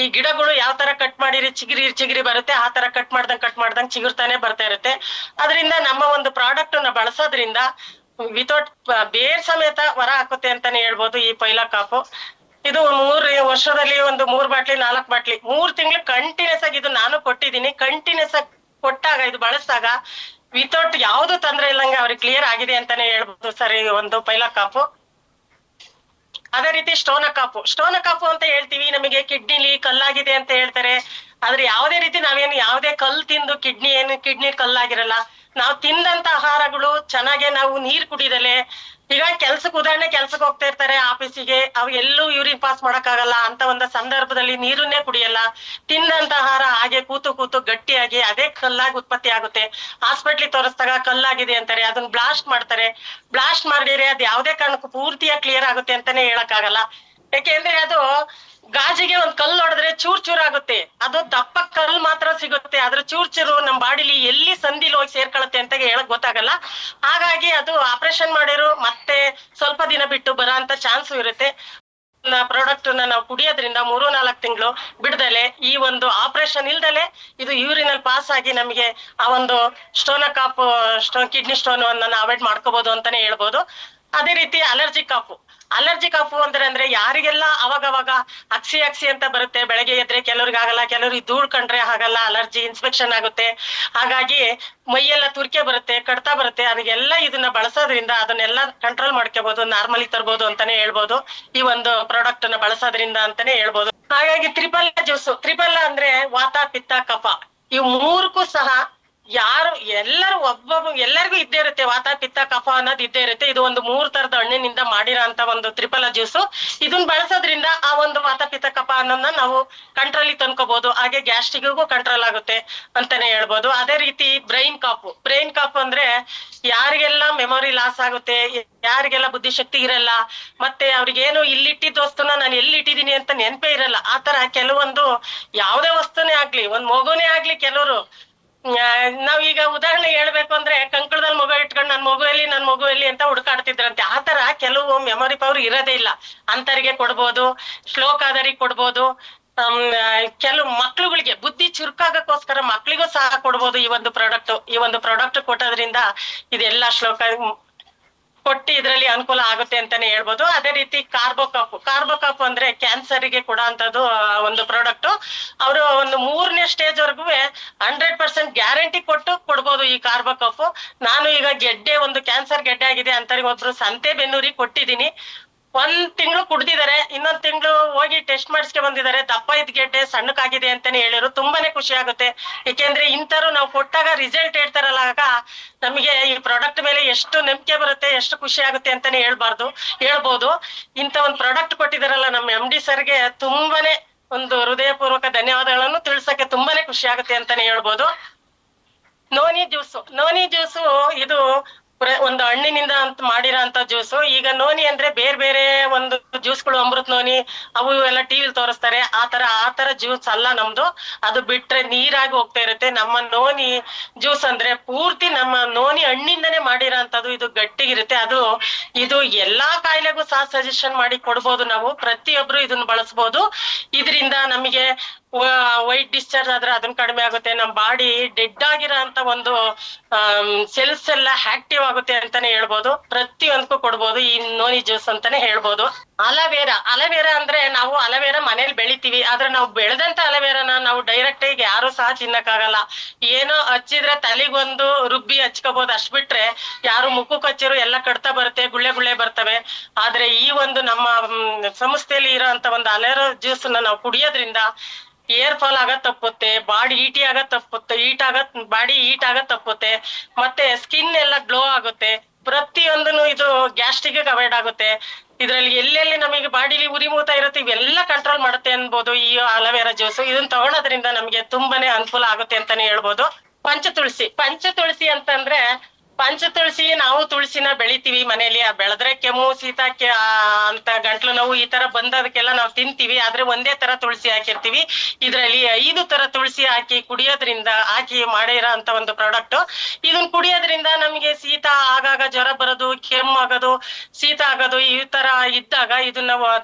ಈ ಗಿಡಗಳು ಯಾವ ತರ ಕಟ್ ಮಾಡಿರಿ ಚಿಗಿರಿ ಬರುತ್ತೆ, ಆ ತರ ಕಟ್ ಮಾಡ್ದಂಗ್ ಚಿಗುರ್ತಾನೆ ಬರ್ತಾ ಇರುತ್ತೆ. ಅದರಿಂದ ನಮ್ಮ ಒಂದು ಪ್ರಾಡಕ್ಟ್ ನ ಬಳಸೋದ್ರಿಂದ ವಿತೌಟ್ ಬೇರ್ ಸಮೇತ ಹೊರ ಹಾಕುತ್ತೆ ಅಂತಾನೆ ಹೇಳ್ಬೋದು ಈ ಪೈಲಕಾಪು. ಇದು 3 ವರ್ಷದಲ್ಲಿ ಒಂದು 3 ಬಾಟ್ಲಿ 4 ಬಾಟ್ಲಿ 3 ತಿಂಗಳು ಕಂಟಿನ್ಯೂಸ್ ಆಗಿ ಇದು ನಾನು ಕೊಟ್ಟಿದ್ದೀನಿ. ಕಂಟಿನ್ಯೂಸ್ ಆಗಿ ಕೊಟ್ಟಾಗ ಇದು ಬಳಸಿದಾಗ ವಿತೌಟ್ ಯಾವ್ದು ತೊಂದ್ರೆ ಇಲ್ಲಂಗೆ ಅವ್ರಿಗೆ ಕ್ಲಿಯರ್ ಆಗಿದೆ ಅಂತಾನೆ ಹೇಳ್ಬೋದು ಸರ್ ಈ ಒಂದು ಪೈಲಕಾಪು. ಅದೇ ರೀತಿ ಸ್ಟೋನಕಾಪು ಅಂತ ಹೇಳ್ತೀವಿ. ನಮಗೆ ಕಿಡ್ನಿಲಿ ಕಲ್ಲಾಗಿದೆ ಅಂತ ಹೇಳ್ತಾರೆ. ಆದ್ರೆ ಯಾವುದೇ ರೀತಿ ಯಾವುದೇ ಕಲ್ ತಿಂದು ಕಿಡ್ನಿ ಕಲ್ಲಾಗಿರಲ್ಲ. ನಾವು ತಿಂದಂತ ಆಹಾರಗಳು ಚೆನ್ನಾಗೆ ನಾವು ನೀರ್ ಕುಡಿದಲೆ, ಈಗ ಕೆಲ್ಸಕ್ಕೆ ಹೋಗ್ತಾ ಇರ್ತಾರೆ ಆಫೀಸಿಗೆ, ಅವ್ ಎಲ್ಲೂ ಯೂರಿನ್ ಪಾಸ್ ಮಾಡಕ್ಕಾಗಲ್ಲ ಅಂತ ಒಂದು ಸಂದರ್ಭದಲ್ಲಿ ನೀರನ್ನೇ ಕುಡಿಯಲ್ಲ. ತಿಂದಂತ ಆಹಾರ ಹಾಗೆ ಕೂತು ಗಟ್ಟಿಯಾಗಿ ಅದೇ ಕಲ್ಲಾಗಿ ಉತ್ಪತ್ತಿ ಆಗುತ್ತೆ. ಹಾಸ್ಪಿಟ್ಲಿಗೆ ತೋರಿಸಿದಾಗ ಕಲ್ಲಾಗಿದೆ ಅಂತಾರೆ, ಅದನ್ನ ಬ್ಲಾಸ್ಟ್ ಮಾಡ್ತಾರೆ. ಬ್ಲಾಸ್ಟ್ ಮಾಡಿದ್ರೆ ಅದ್ ಯಾವ್ದೇ ಕಾರಣಕ್ಕೂ ಪೂರ್ತಿಯಾಗಿ ಕ್ಲಿಯರ್ ಆಗುತ್ತೆ ಅಂತಾನೆ ಹೇಳಕ್ಕಾಗಲ್ಲ. ಯಾಕೆಂದ್ರೆ ಅದು ಗಾಜಿಗೆ ಒಂದ್ ಕಲ್ಲು ಹೊಡೆದ್ರೆ ಚೂರ್ ಆಗುತ್ತೆ, ಅದು ದಪ್ಪ ಕಲ್ಲು ಮಾತ್ರ ಸಿಗುತ್ತೆ. ಅದ್ರ ಚೂರು ನಮ್ ಬಾಡಿಲಿ ಎಲ್ಲಿ ಸಂದಿಲ್ ಹೋಗಿ ಸೇರ್ಕೊಳತ್ತೆ ಅಂತ ಹೇಳಕ್ ಗೊತ್ತಾಗಲ್ಲ. ಹಾಗಾಗಿ ಅದು ಆಪರೇಷನ್ ಮಾಡಿರೋ ಮತ್ತೆ ಸ್ವಲ್ಪ ದಿನ ಬಿಟ್ಟು ಬರೋ ಅಂತ ಚಾನ್ಸ್ ಇರುತ್ತೆ. ಪ್ರಾಡಕ್ಟ್ ನಾವು ಕುಡಿಯೋದ್ರಿಂದ 3-4 ತಿಂಗಳು ಬಿಡದಲೆ, ಈ ಒಂದು ಆಪರೇಷನ್ ಇಲ್ದಲೆ ಇದು ಯೂರಿನಲ್ ಪಾಸ್ ಆಗಿ ನಮಗೆ ಆ ಒಂದು ಕಿಡ್ನಿ ಸ್ಟೋನ್ ಅನ್ನ ಅವಾಯ್ಡ್ ಮಾಡ್ಕೋಬಹುದು ಅಂತಾನೆ ಹೇಳ್ಬೋದು. ಅದೇ ರೀತಿ ಅಲರ್ಜಿ ಕಾಪು ಅಂದ್ರೆ ಯಾರಿಗೆಲ್ಲ ಅವಾಗ ಅಕ್ಸಿ ಅಂತ ಬರುತ್ತೆ. ಬೆಳಗ್ಗೆ ಎದ್ರೆ ಕೆಲವ್ರಿಗೆ ಆಗಲ್ಲ, ಕೆಲವ್ರಿಗೆ ಧೂಳ್ ಕಂಡ್ರೆ ಆಗಲ್ಲ, ಅಲರ್ಜಿ ಇನ್ಸ್ಪೆಕ್ಷನ್ ಆಗುತ್ತೆ. ಹಾಗಾಗಿ ಮೈಯೆಲ್ಲ ತುರ್ಕೆ ಬರುತ್ತೆ, ಕಡ್ತಾ ಬರುತ್ತೆ. ಅದಕ್ಕೆಲ್ಲ ಇದನ್ನ ಬಳಸೋದ್ರಿಂದ ಅದನ್ನೆಲ್ಲ ಕಂಟ್ರೋಲ್ ಮಾಡ್ಕೋಬಹುದು, ನಾರ್ಮಲಿ ತರ್ಬೋದು ಅಂತಾನೆ ಹೇಳ್ಬೋದು ಈ ಒಂದು ಪ್ರಾಡಕ್ಟ್ ನ ಬಳಸೋದ್ರಿಂದ ಅಂತಾನೆ ಹೇಳ್ಬೋದು. ಹಾಗಾಗಿ ತ್ರಿಫಲ ಅಂದ್ರೆ ವಾತ ಪಿತ್ತ ಕಫ, ಇವ್ 3ಕ್ಕೂ ಸಹ ಎಲ್ಲರೂ ಎಲ್ಲರಿಗೂ ಇದ್ದೇ ಇರುತ್ತೆ, ವಾತ ಪಿತ್ತ ಕಫ ಅನ್ನೋದು ಇದ್ದೇ ಇರುತ್ತೆ. ಇದು ಒಂದು 3 ತರದ ಹಣ್ಣಿನಿಂದ ಮಾಡಿರೋ ಅಂತ ಒಂದು ತ್ರಿಫಲ ಜ್ಯೂಸು. ಇದನ್ನ ಬಳಸೋದ್ರಿಂದ ಆ ಒಂದು ವಾತ ಪಿತ್ತ ಕಫ ಅನ್ನೋದನ್ನ ನಾವು ಕಂಟ್ರೋಲ್ ತಂದ್ಕೋಬಹುದು. ಹಾಗೆ ಗ್ಯಾಸ್ಟ್ರಿಕ್ಗೂ ಕಂಟ್ರೋಲ್ ಆಗುತ್ತೆ ಅಂತಾನೆ ಹೇಳ್ಬೋದು. ಅದೇ ರೀತಿ ಬ್ರೈನ್ ಕಾಪು ಅಂದ್ರೆ ಯಾರಿಗೆಲ್ಲ ಮೆಮೊರಿ ಲಾಸ್ ಆಗುತ್ತೆ, ಯಾರಿಗೆಲ್ಲ ಬುದ್ಧಿಶಕ್ತಿ ಇರಲ್ಲ, ಮತ್ತೆ ಅವ್ರಿಗೇನು ಇಲ್ಲಿಟ್ಟಿದ್ದ ವಸ್ತುನ ನಾನು ಎಲ್ಲಿ ಇಟ್ಟಿದೀನಿ ಅಂತ ನೆನಪೇ ಇರಲ್ಲ. ಆತರ ಕೆಲವೊಂದು ಯಾವ್ದೇ ವಸ್ತುನೇ ಆಗ್ಲಿ, ಒಂದ್ ಮಗುನೇ ಆಗ್ಲಿ, ಕೆಲವರು ನಾವೀಗ ಉದಾಹರಣೆ ಹೇಳ್ಬೇಕು ಅಂದ್ರೆ ಕಂಕಳದಲ್ಲಿ ಮಗು ಇಟ್ಕೊಂಡು ನನ್ ಮಗು ಎಲ್ಲಿ ಅಂತ ಹುಡುಕಾಡ್ತಿದ್ರಂತೆ. ಆತರ ಕೆಲವು ಮೆಮೊರಿ ಪವರ್ ಇರೋದೇ ಇಲ್ಲ, ಅಂತರಿಗೆ ಕೊಡ್ಬೋದು, ಶ್ಲೋಕಾದರಿಗೆ ಕೊಡ್ಬೋದು. ಕೆಲವು ಮಕ್ಳುಗಳಿಗೆ ಬುದ್ಧಿ ಚುರುಕಾಗಕ್ಕೋಸ್ಕರ ಮಕ್ಳಿಗೂ ಸಹ ಕೊಡ್ಬೋದು ಈ ಒಂದು ಪ್ರಾಡಕ್ಟ್ ಕೊಟ್ಟೋದ್ರಿಂದ ಇದೆಲ್ಲ ಶ್ಲೋಕ ಕೊಟ್ಟು ಇದ್ರಲ್ಲಿ ಅನುಕೂಲ ಆಗುತ್ತೆ ಅಂತಾನೆ ಹೇಳ್ಬೋದು. ಅದೇ ರೀತಿ ಕಾರ್ಬೋಕಾಪ್ ಅಂದ್ರೆ ಕ್ಯಾನ್ಸರ್ಗೆ ಕೊಡೋ ಅಂತದ್ದು ಒಂದು ಪ್ರಾಡಕ್ಟ್. ಅವರು ಒಂದು 3ನೇ ಸ್ಟೇಜ್ ವರ್ಗು 100% ಗ್ಯಾರಂಟಿ ಕೊಟ್ಟು ಕೊಡ್ಬೋದು ಈ ಕಾರ್ಬೋಕಾಪ್. ನಾನು ಈಗ ಒಂದು ಕ್ಯಾನ್ಸರ್ ಗೆಡ್ಡೆ ಆಗಿದೆ ಅಂತ ಒಬ್ರು ಸಂತೆಬೆನ್ನೂರಿಗೆ ಕೊಟ್ಟಿದ್ದೀನಿ. 1 ತಿಂಗಳು ಕುಡ್ದಿದ್ದಾರೆ, ಇನ್ನೊಂದ್ ತಿಂಗಳು ಹೋಗಿ ಟೆಸ್ಟ್ ಮಾಡಿಸ್ಕೆ ಬಂದಿದ್ದಾರೆ. ದಪ್ಪ ಇದ್ ಗೆಡ್ಡೆ ಸಣ್ಣಕ್ಕಾಗಿದೆ ಅಂತಾನೆ ಹೇಳಿದ್ರು. ತುಂಬಾನೇ ಖುಷಿ ಆಗುತ್ತೆ, ಏಕೆಂದ್ರೆ ಇಂತರು ನಾವು ಕೊಟ್ಟಾಗ ರಿಸಲ್ಟ್ ಹೇಳ್ತಾರಲ್ಲ, ಆಗ ನಮಗೆ ಈ ಪ್ರಾಡಕ್ಟ್ ಮೇಲೆ ಎಷ್ಟು ನಂಬಿಕೆ ಬರುತ್ತೆ, ಎಷ್ಟು ಖುಷಿ ಆಗುತ್ತೆ ಅಂತಾನೆ ಹೇಳ್ಬೋದು. ಇಂತ ಒಂದ್ ಪ್ರಾಡಕ್ಟ್ ಕೊಟ್ಟಿದಾರಲ್ಲ ನಮ್ಮ MD ಸರ್ಗೆ ತುಂಬಾನೇ ಒಂದು ಹೃದಯಪೂರ್ವಕ ಧನ್ಯವಾದಗಳನ್ನು ತಿಳಿಸಕ್ಕೆ ತುಂಬಾನೇ ಖುಷಿ ಆಗುತ್ತೆ ಅಂತಾನೆ ಹೇಳ್ಬೋದು. ನೋನಿ ಜ್ಯೂಸು ಇದು ಒಂದು ಹಣ್ಣಿನಿಂದ ಅಂತ ಮಾಡಿರೋ ಅಂತ ಜ್ಯೂಸು. ಈಗ ನೋನಿ ಅಂದ್ರೆ ಬೇರೆ ಒಂದು ಜ್ಯೂಸ್ಗಳು, ಅಮೃತ್ ನೋನಿ ಅವು ಎಲ್ಲ ಟಿವಿಲಿ ತೋರಿಸ್ತಾರೆ. ಆತರ ಜ್ಯೂಸ್ ಅಲ್ಲ ನಮ್ದು. ಅದು ಬಿಟ್ರೆ ನೀರಾಗಿ ಹೋಗ್ತಾ ಇರುತ್ತೆ. ನಮ್ಮ ನೋನಿ ಜ್ಯೂಸ್ ಅಂದ್ರೆ ಪೂರ್ತಿ ನಮ್ಮ ನೋನಿ ಹಣ್ಣಿಂದನೇ ಮಾಡಿರೋ ಅಂತದ್ದು. ಇದು ಗಟ್ಟಿಗಿರುತ್ತೆ. ಇದು ಎಲ್ಲಾ ಕಾಯಿಲೆಗೂ ಸಹ ಸಜೆಷನ್ ಮಾಡಿ ಕೊಡ್ಬೋದು ನಾವು. ಪ್ರತಿಯೊಬ್ರು ಇದನ್ನ ಬಳಸ್ಬೋದು. ಇದರಿಂದ ನಮಗೆ ವೈಟ್ ಡಿಸ್ಚಾರ್ಜ್ ಆದ್ರೆ ಅದನ್ನ ಕಡಿಮೆ ಆಗುತ್ತೆ. ನಮ್ ಬಾಡಿ ಡೆಡ್ ಆಗಿರೋ ಅಂತ ಒಂದು ಸೆಲ್ಸ್ ಎಲ್ಲ ಆಕ್ಟಿವ್ ಆಗುತ್ತೆ ಅಂತಾನೆ ಹೇಳ್ಬೋದು. ಪ್ರತಿಯೊಂದಕ್ಕೂ ಕೊಡ್ಬೋದು ಈ ನೋನಿ ಜ್ಯೂಸ್ ಅಂತಾನೆ ಹೇಳ್ಬೋದು. ಅಲವೇರಾ ಅಂದ್ರೆ ನಾವು ಅಲವೇರಾ ಮನೇಲಿ ಬೆಳಿತೀವಿ. ಆದ್ರೆ ನಾವು ಬೆಳೆದಂತ ಅಲವೇರಾನ ನಾವು ಡೈರೆಕ್ಟ್ ಆಗಿ ಯಾರು ಸಹ ತಿನ್ನಕ್ಕಾಗಲ್ಲ. ಏನೋ ಹಚ್ಚಿದ್ರೆ ತಲೆಗೊಂದು ರುಬ್ಬಿ ಹಚ್ಕೋಬಹುದು, ಅಷ್ಟ್ ಬಿಟ್ರೆ ಯಾರು ಮುಖಕ್ಕೆ ಹಚ್ಚಿರು ಎಲ್ಲ ಕಡ್ತಾ ಬರುತ್ತೆ, ಗುಳ್ಳೆ ಬರ್ತವೆ. ಆದ್ರೆ ಈ ಒಂದು ನಮ್ಮ ಸಂಸ್ಥೆಯಲ್ಲಿ ಇರೋ ಅಂತ ಒಂದು ಅಲವೇರಾ ಜ್ಯೂಸ್ ನಾವು ಕುಡಿಯೋದ್ರಿಂದ ಏರ್ ಫಾಲ್ ಆಗತ್ ತಪ್ಪುತ್ತೆ, ಬಾಡಿ ಬಾಡಿ ಹೀಟ್ ಆಗತ್ ತಪ್ಪುತ್ತೆ, ಮತ್ತೆ ಸ್ಕಿನ್ ಎಲ್ಲ ಗ್ಲೋ ಆಗುತ್ತೆ. ಪ್ರತಿಯೊಂದನು ಇದು ಗ್ಯಾಸ್ಟ್ರಿಕ್ ಅವಾಯ್ಡ್ ಆಗುತ್ತೆ. ಇದ್ರಲ್ಲಿ ಎಲ್ಲೆಲ್ಲಿ ನಮಗೆ ಬಾಡಿಲಿ ಉರಿಮೂತ ಇರುತ್ತೆ ಇವೆಲ್ಲ ಕಂಟ್ರೋಲ್ ಮಾಡುತ್ತೆ ಅನ್ಬೋದು ಈ ಅಲವೇರಾ ಜ್ಯೂಸ್. ಇದನ್ನ ತಗೊಳೋದ್ರಿಂದ ನಮ್ಗೆ ತುಂಬಾನೇ ಅನುಕೂಲ ಆಗುತ್ತೆ ಅಂತಾನೆ ಹೇಳ್ಬೋದು. ಪಂಚತುಳಸಿ ಅಂತಂದ್ರೆ ಪಂಚತುಳಸಿ ನಾವು ತುಳಸಿನ ಬೆಳಿತೀವಿ ಮನೇಲಿ. ಬೆಳೆದ್ರೆ ಕೆಮ್ಮು ಶೀತ ಅಂತ ಗಂಟ್ಲು ನೋವು ಈ ತರ ಬಂದದಕ್ಕೆಲ್ಲ ನಾವು ತಿಂತೀವಿ. ಆದ್ರೆ ಒಂದೇ ತರ ತುಳಸಿ ಹಾಕಿರ್ತೀವಿ. ಇದ್ರಲ್ಲಿ 5 ತರ ತುಳಸಿ ಹಾಕಿ ಮಾಡಿರೋ ಅಂತ ಒಂದು ಪ್ರಾಡಕ್ಟ್. ಇದನ್ನ ಕುಡಿಯೋದ್ರಿಂದ ನಮ್ಗೆ ಶೀತ ಆಗಾಗ ಜ್ವರ ಬರೋದು, ಕೆಮ್ಮಾಗೋದು, ಶೀತ ಆಗೋದು ಈ ತರ ಇದ್ದಾಗ ಇದನ್ನ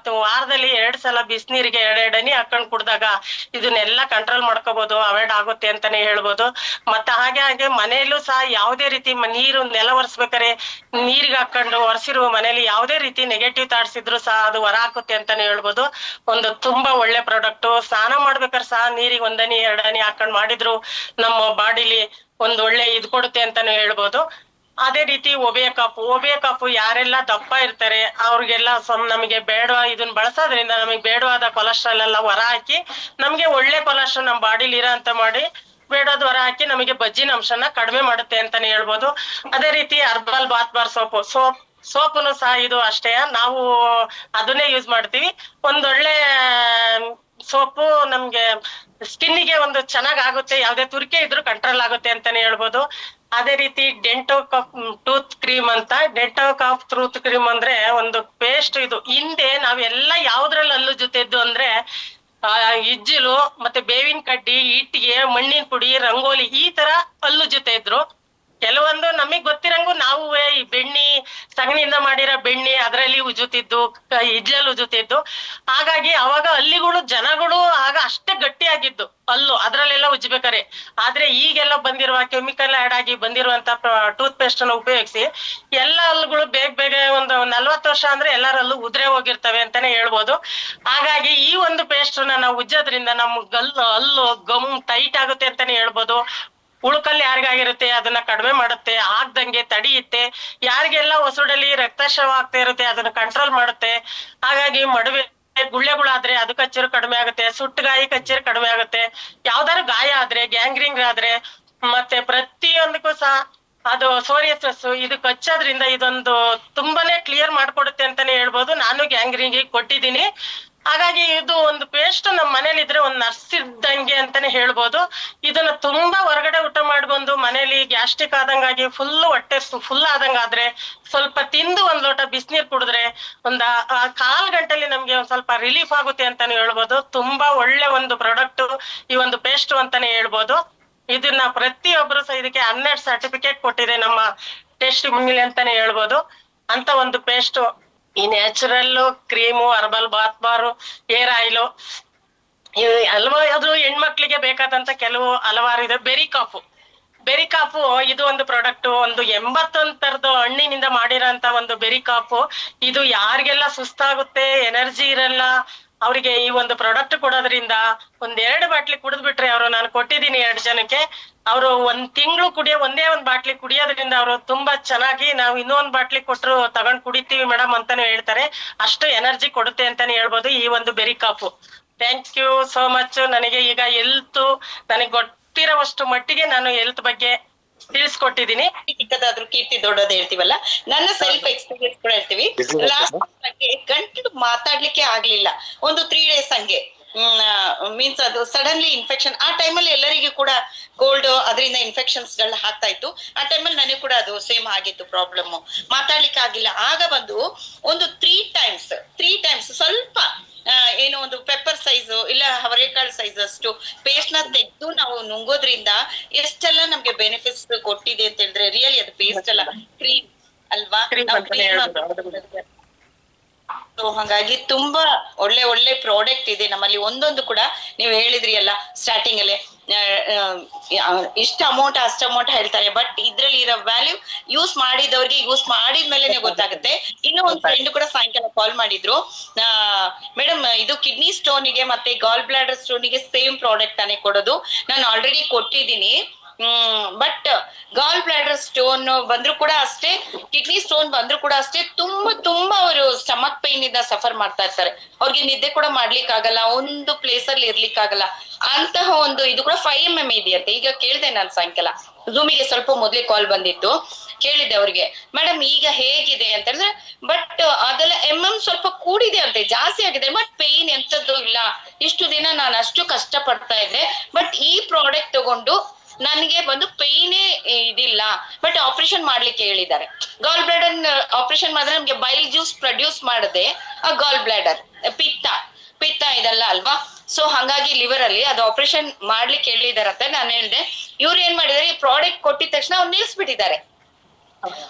ವಾರದಲ್ಲಿ 2 ಸಲ ಬಿಸಿನೀರಿಗೆ 2 ಹನಿ ಹಾಕೊಂಡ್ ಕುಡ್ದಾಗ ಇದನ್ನೆಲ್ಲ ಕಂಟ್ರೋಲ್ ಮಾಡ್ಕೋಬಹುದು, ಅವಾಯ್ಡ್ ಆಗುತ್ತೆ ಅಂತಾನೆ ಹೇಳ್ಬೋದು. ಮತ್ತೆ ಹಾಗೆ ಮನೆಯಲ್ಲೂ ಸಹ ಯಾವುದೇ ರೀತಿ ನೀರು ನೆಲ ಒರೆಸ್ಬೇಕಾರೆ ನೀರಿಗೆ ಹಾಕೊಂಡು ಒರೆಸಿರುವ ಮನೇಲಿ ಯಾವುದೇ ರೀತಿ ನೆಗೆಟಿವ್ ಥಾಟ್ಸ್ ಇದ್ರು ಸಹ ಅದು ಹೊರ ಹಾಕುತ್ತೆ ಅಂತಾನೆ ಹೇಳ್ಬೋದು. ಒಂದು ತುಂಬಾ ಒಳ್ಳೆ ಪ್ರಾಡಕ್ಟ್. ಸ್ನಾನ ಮಾಡ್ಬೇಕಾದ್ರೆ ಸಹ ನೀರಿಗೆ 1 ಹನಿ 2 ಹನಿ ಹಾಕೊಂಡ್ ಮಾಡಿದ್ರು ನಮ್ಮ ಬಾಡಿಲಿ ಒಂದ್ ಒಳ್ಳೆ ಇದ್ ಕೊಡುತ್ತೆ ಅಂತಾನೆ ಹೇಳ್ಬೋದು. ಅದೇ ರೀತಿ ಒಬೇಕಾಪು ಯಾರೆಲ್ಲ ದಪ್ಪ ಇರ್ತಾರೆ ಅವ್ರಿಗೆಲ್ಲ ನಮಗೆ ಇದನ್ನ ಬಳಸೋದ್ರಿಂದ ನಮಗೆ ಬೇಡವಾದ ಕೊಲೆಸ್ಟ್ರಾಲ್ ಎಲ್ಲ ಹೊರ ಹಾಕಿ ನಮ್ಗೆ ಒಳ್ಳೆ ಕೊಲೆಸ್ಟ್ರಾಲ್ ನಮ್ಮ ಬಾಡಿಲಿ ಅಂತ ಮಾಡಿ ಬೇಡೋದ್ ಹೊರ ಹಾಕಿ ನಮಗೆ ಬಜ್ಜಿನ ಅಂಶನ ಕಡಿಮೆ ಮಾಡುತ್ತೆ ಅಂತಾನೆ ಹೇಳ್ಬೋದು. ಅದೇ ರೀತಿ ಹರ್ಬಲ್ ಬಾತ್ ಬಾರ್ ಸೋಪುನು ಸಹ ಇದು ಅಷ್ಟೇ, ನಾವು ಅದನ್ನೇ ಯೂಸ್ ಮಾಡ್ತೀವಿ. ಒಂದೊಳ್ಳೆ ಸೋಪು ನಮ್ಗೆ ಸ್ಕಿನ್ನಿಗೆ ಒಂದು ಚೆನ್ನಾಗ್ ಆಗುತ್ತೆ, ಯಾವ್ದೇ ತುರ್ಕೆ ಇದ್ರು ಕಂಟ್ರೋಲ್ ಆಗುತ್ತೆ ಅಂತಾನೆ ಹೇಳ್ಬೋದು. ಅದೇ ರೀತಿ ಡೆಂಟೋಕಾಪ್ ಟೂತ್ ಕ್ರೀಮ್ ಅಂದ್ರೆ ಒಂದು ಪೇಸ್ಟ್. ಇದು ಹಿಂದೆ ನಾವೆಲ್ಲ ಯಾವ್ದ್ರಲ್ಲಿ ಹಲ್ಲು ಜೊತೆದ್ದು ಅಂದ್ರೆ ಇಜ್ಜಿಲು ಮತ್ತೆ ಬೇವಿನ ಕಡ್ಡಿ, ಇಟ್ಟಿಗೆ, ಮಣ್ಣಿನ ಪುಡಿ, ರಂಗೋಲಿ ಈ ತರ ಹಲ್ಲು ಜೊತೆ ಇದ್ರು. ಕೆಲವೊಂದು ನಮಗ್ ಗೊತ್ತಿರಂಗು ನಾವು ಈ ಬೆಣ್ಣಿ ಸಗಣಿಯಿಂದ ಮಾಡಿರೋ ಬೆಣ್ಣಿ ಅದರಲ್ಲಿ ಉಜುತ್ತಿದ್ದು, ಇಜ್ಜಲ್ಲಿ ಉಜುತ್ತಿದ್ದು. ಹಾಗಾಗಿ ಅವಾಗ ಜನಗಳು ಆಗ ಅಷ್ಟೇ ಗಟ್ಟಿಯಾಗಿದ್ದು ಹಲ್ಲು ಅದ್ರಲ್ಲೆಲ್ಲ ಉಜ್ಬೇಕಾರೆ. ಆದ್ರೆ ಈಗೆಲ್ಲ ಬಂದಿರುವ ಕೆಮಿಕಲ್ ಆಡ್ ಆಗಿ ಬಂದಿರುವಂತ ಟೂತ್ ಪೇಸ್ಟ್ ಅನ್ನು ಉಪಯೋಗಿಸಿ ಎಲ್ಲ ಹಲ್ಲುಗಳು ಬೇಗ ಒಂದು 40 ವರ್ಷ ಅಂದ್ರೆ ಎಲ್ಲರಲ್ಲೂ ಉದ್ರೆ ಹೋಗಿರ್ತವೆ ಅಂತಾನೆ ಹೇಳ್ಬೋದು. ಹಾಗಾಗಿ ಈ ಒಂದು ಪೇಸ್ಟ್ ನಾವು ಉಜ್ಜೋದ್ರಿಂದ ನಮ್ ಹಲ್ಲು ಗಮ್ ಟೈಟ್ ಆಗುತ್ತೆ ಅಂತಾನೆ ಹೇಳ್ಬೋದು. ಉಳ್ಕಲ್ಲಿ ಯಾರಿಗಾಗಿರುತ್ತೆ ಅದನ್ನ ಕಡಿಮೆ ಮಾಡುತ್ತೆ, ಆಗ್ದಂಗೆ ತಡೆಯುತ್ತೆ. ಯಾರಿಗೆಲ್ಲ ಹೊಸಡಲ್ಲಿ ರಕ್ತಸ್ರಾವ ಆಗ್ತಾ ಇರುತ್ತೆ ಅದನ್ನ ಕಂಟ್ರೋಲ್ ಮಾಡುತ್ತೆ. ಹಾಗಾಗಿ ಮಡುವೆ ಗುಳ್ಳೆಗಳಾದ್ರೆ ಅದು ಕಚ್ಚರು ಕಡಿಮೆ ಆಗುತ್ತೆ, ಸುಟ್ಟಗಾಯಿ ಕಚ್ಚರು ಕಡಿಮೆ ಆಗುತ್ತೆ. ಯಾವ್ದಾದ್ರು ಗಾಯ ಆದ್ರೆ, ಗ್ಯಾಂಗ್ರಿಂಗ್ ಆದ್ರೆ, ಮತ್ತೆ ಪ್ರತಿ ಪ್ರತಿಯೊಂದಕ್ಕೂ ಸಹ ಅದು ಸೋರಿಯಸಸ್ ಇದು ಕಚ್ಚೋದ್ರಿಂದ ಇದೊಂದು ತುಂಬಾನೇ ಕ್ಲಿಯರ್ ಮಾಡ್ಕೊಡುತ್ತೆ ಅಂತಾನೆ ಹೇಳ್ಬೋದು. ನಾನು ಗ್ಯಾಂಗ್ರೀನ್ಗೆ ಕೊಟ್ಟಿದ್ದೀನಿ. ಹಾಗಾಗಿ ಇದು ಒಂದು ಪೇಸ್ಟ್ ನಮ್ಮ ಮನೇಲಿ ಇದ್ರೆ ಒಂದ್ ನರ್ಸ್ ಇದ್ದಂಗೆ ಅಂತಾನೆ ಹೇಳ್ಬೋದು. ಇದನ್ನ ತುಂಬಾ ಹೊರಗಡೆ ಊಟ ಮಾಡ್ಬಂದು ಮನೇಲಿ ಗ್ಯಾಸ್ಟ್ರಿಕ್ ಆದಂಗಾಗಿ ಹೊಟ್ಟೆ ಫುಲ್ ಆದಂಗಾದ್ರೆ ಸ್ವಲ್ಪ ತಿಂದು ಒಂದ್ ಲೋಟ ಬಿಸಿನೀರ್ ಕುಡಿದ್ರೆ ಕಾಲ್ ಗಂಟೆಲಿ ನಮ್ಗೆ ಒಂದ್ ಸ್ವಲ್ಪ ರಿಲೀಫ್ ಆಗುತ್ತೆ ಅಂತಾನೆ ಹೇಳ್ಬೋದು. ತುಂಬಾ ಒಳ್ಳೆ ಒಂದು ಪ್ರಾಡಕ್ಟ್ ಈ ಒಂದು ಪೇಸ್ಟ್ ಅಂತಾನೆ ಹೇಳ್ಬೋದು. ಇದನ್ನ ಪ್ರತಿಯೊಬ್ರು ಸಹ ಇದಕ್ಕೆ 12 ಸರ್ಟಿಫಿಕೇಟ್ ಕೊಟ್ಟಿದೆ ನಮ್ಮ ಟೆಸ್ಟ್ ಮಿಲ್ ಅಂತಾನೆ ಹೇಳ್ಬೋದು. ಅಂತ ಒಂದು ಪೇಸ್ಟ್ ಈ ನ್ಯಾಚುರಲ್ ಕ್ರೀಮು, ಹರ್ಬಲ್ ಬಾತ್ ಬಾರು, ಹೇರ್ ಆಯಿಲು, ಅದು ಹೆಣ್ಮಕ್ಳಿಗೆ ಬೇಕಾದಂತ ಕೆಲವು ಹಲವಾರು ಇದೆ. ಬೆರಿಕಾಫು ಇದು ಒಂದು ಪ್ರಾಡಕ್ಟ್, ಒಂದು 81 ತರದ್ದು ಹಣ್ಣಿನಿಂದ ಮಾಡಿರೋಂತ ಒಂದು ಬೆರಿಕಾಫು. ಇದು ಯಾರಿಗೆಲ್ಲ ಸುಸ್ತಾಗುತ್ತೆ, ಎನರ್ಜಿ ಇರಲ್ಲ, ಅವರಿಗೆ ಈ ಒಂದು ಪ್ರಾಡಕ್ಟ್ ಕೊಡೋದ್ರಿಂದ 2 ಬಾಟ್ಲಿ ಕುಡಿದ್ಬಿಟ್ರೆ ನಾನು ಕೊಟ್ಟಿದ್ದೀನಿ 2 ಜನಕ್ಕೆ, ಅವರು 1 ತಿಂಗಳು ಒಂದೇ ಒಂದು ಬಾಟ್ಲಿ ಕುಡಿಯೋದ್ರಿಂದ ಅವರು ತುಂಬಾ ಚೆನ್ನಾಗಿ, ನಾವು ಇನ್ನೊಂದು ಬಾಟ್ಲಿ ಕೊಟ್ರು ತಗೊಂಡ್ ಕುಡಿತೀವಿ ಮೇಡಮ್ ಅಂತಾನೆ ಹೇಳ್ತಾರೆ. ಅಷ್ಟು ಎನರ್ಜಿ ಕೊಡುತ್ತೆ ಅಂತಾನೆ ಹೇಳ್ಬೋದು ಈ ಒಂದು ಬೆರಿಕಾಫು. Thank you so much. ನನಗೆ ಈಗ ನನಗೆ ಗೊತ್ತಿರೋವಷ್ಟು ಮಟ್ಟಿಗೆ ನಾನು ಹೆಲ್ತ್ ಬಗ್ಗೆ ತಿಳಿಸ್ಕೊಟ್ಟಿದ್ದೀನಿ. ಚಿಕ್ಕದಾದ್ರೂ ಕೀರ್ತಿ ದೊಡ್ಡದು ಹೇಳ್ತೀವಲ್ಲ, ನನ್ನ ಸೆಲ್ಫ್ ಎಕ್ಸ್ಪೀರಿಯನ್ಸ್ ಕೂಡ ಹೇಳ್ತೀವಿ. ಲಾಸ್ಟ್ ಗಂಟು ಮಾತಾಡ್ಲಿಕ್ಕೆ ಆಗ್ಲಿಲ್ಲ, ಒಂದು 3 days ಹಂಗೆ ಮೀನ್ಸ್ ಅದು ಸಡನ್ಲಿ ಇನ್ಫೆಕ್ಷನ್. ಆ ಟೈಮಲ್ಲಿ ಎಲ್ಲರಿಗೂ ಕೂಡ ಕೋಲ್ಡ್, ಅದರಿಂದ ಇನ್ಫೆಕ್ಷನ್ಸ್ ಗಳು ಆಗ್ತಾ ಇತ್ತು. ಆ ಟೈಮಲ್ಲಿ ನನಗೆ ಕೂಡ ಅದು ಸೇಮ್ ಆಗಿತ್ತು, ಪ್ರಾಬ್ಲಮ್, ಮಾತಾಡ್ಲಿಕ್ಕೆ ಆಗಿಲ್ಲ. ಆಗ ಬಂದು ಒಂದು 3 times ಸ್ವಲ್ಪ ಏನೋ ಒಂದು ಪೆಪ್ಪರ್ ಸೈಜ್ ಇಲ್ಲ ಅವರೆಕಾಳು ಸೈಜ್ ಅಷ್ಟು ಪೇಸ್ಟ್ ನ ತೆಗೆದು ನಾವು ನುಂಗೋದ್ರಿಂದ ಎಷ್ಟೆಲ್ಲ ನಮ್ಗೆ ಬೆನಿಫಿಟ್ಸ್ ಕೊಟ್ಟಿದೆ ಅಂತ ಹೇಳಿದ್ರೆ, ರಿಯಲಿ ಅದು ಪೇಸ್ಟ್ ಅಲ್ಲ, ಕ್ರೀಮ್ ಅಲ್ವಾ. ಸೊ ಹಾಗಾಗಿ ತುಂಬಾ ಒಳ್ಳೆ ಪ್ರಾಡಕ್ಟ್ ಇದೆ ನಮ್ಮಲ್ಲಿ. ಒಂದೊಂದು ಕೂಡ ನೀವು ಹೇಳಿದ್ರಿ ಅಲ್ಲ ಸ್ಟಾರ್ಟಿಂಗ್ ಅಲ್ಲೇ, ಇಷ್ಟ ಅಮೌಂಟ್ ಅಷ್ಟ ಅಮೌಂಟ್ ಹೇಳ್ತಾರೆ, ಬಟ್ ಇದ್ರಲ್ಲಿ ಇರೋ ವ್ಯಾಲ್ಯೂ ಯೂಸ್ ಮಾಡಿದವ್ರಿಗೆ ಯೂಸ್ ಮಾಡಿದ್ಮೇಲೆನೆ ಗೊತ್ತಾಗುತ್ತೆ. ಇನ್ನು ಒಂದು ಫ್ರೆಂಡ್ ಕೂಡ ಸಾಯಂಕಾಲ ಕಾಲ್ ಮಾಡಿದ್ರು, ಮೇಡಮ್ ಇದು ಕಿಡ್ನಿ ಸ್ಟೋನಿಗೆ ಮತ್ತೆ ಗಾಲ್ ಬ್ಲಾಡರ್ ಸ್ಟೋನಿಗೆ ಸೇಮ್ ಪ್ರಾಡಕ್ಟ್ ತಾನೇ ಕೊಡೋದು, ನಾನು ಆಲ್ರೆಡಿ ಕೊಟ್ಟಿದ್ದೀನಿ, ಬಟ್ ಗಾಲ್ ಬ್ಲಾಡರ್ ಸ್ಟೋನ್ ಬಂದ್ರು ಕೂಡ ಅಷ್ಟೇ, ಕಿಡ್ನಿ ಸ್ಟೋನ್ ಬಂದ್ರು ಕೂಡ ಅಷ್ಟೇ, ತುಂಬಾ ಅವರು ಸ್ಟಮಕ್ ಪೈನ್ ಇಂದ ಸಫರ್ ಮಾಡ್ತಾ ಇರ್ತಾರೆ. ಅವ್ರಿಗೆ ನಿದ್ದೆ ಕೂಡ ಮಾಡ್ಲಿಕ್ಕೆ ಆಗಲ್ಲ, ಒಂದು ಪ್ಲೇಸ್ ಅಲ್ಲಿ ಇರ್ಲಿಕ್ಕೆ ಆಗಲ್ಲ. ಅಂತಹ ಒಂದು ಇದು ಕೂಡ 5 mm ಇದೆಯಂತೆ. ಈಗ ಕೇಳ್ದೆ ನಾನು ಸಾಯಂಕಾಲ ಝೂಮಿಗೆ ಸ್ವಲ್ಪ ಮೊದ್ಲೇ ಕಾಲ್ ಬಂದಿತ್ತು, ಕೇಳಿದ್ದೆ ಅವ್ರಿಗೆ, ಮೇಡಮ್ ಈಗ ಹೇಗಿದೆ ಅಂತ ಹೇಳಿದ್ರೆ, ಬಟ್ ಅದೆಲ್ಲ ಸ್ವಲ್ಪ ಕೂಡಿದೆ ಅಂತೆ, ಜಾಸ್ತಿ ಆಗಿದೆ, ಬಟ್ ಪೇನ್ ಎಂತದ್ದು ಇಲ್ಲ. ಇಷ್ಟು ದಿನ ನಾನು ಅಷ್ಟು ಕಷ್ಟ ಪಡ್ತಾ ಇದ್ದೆ, ಬಟ್ ಈ ಪ್ರಾಡಕ್ಟ್ ತಗೊಂಡು ನನಗೆ ಬಂದು ಪೇಯ್ನೇ ಇದಿಲ್ಲ. ಬಟ್ ಆಪರೇಷನ್ ಮಾಡ್ಲಿಕ್ಕೆ ಹೇಳಿದ್ದಾರೆ. ಗಾಲ್ ಬ್ಲಾಡರ್ ಆಪರೇಷನ್ ಮಾಡಿದ್ರೆ ನಮ್ಗೆ ಬೈಲ್ ಜ್ಯೂಸ್ ಪ್ರೊಡ್ಯೂಸ್ ಮಾಡದೆ ಆ ಗಾಲ್ ಬ್ಲಾಡರ್ ಪಿತ್ತ ಇದೆಲ್ಲ ಅಲ್ವಾ. ಸೊ ಹಾಗಾಗಿ ಲಿವರ್ ಅಲ್ಲಿ ಅದು ಆಪರೇಷನ್ ಮಾಡ್ಲಿಕ್ಕೆ ಹೇಳಿದಾರಂತೆ. ನಾನು ಹೇಳ್ದೆ, ಇವ್ರು ಏನ್ ಮಾಡಿದಾರೆ, ಈ ಪ್ರಾಡಕ್ಟ್ ಕೊಟ್ಟಿದ ತಕ್ಷಣ ಅವ್ರು ನಿಲ್ಸ್ಬಿಟ್ಟಿದ್ದಾರೆ.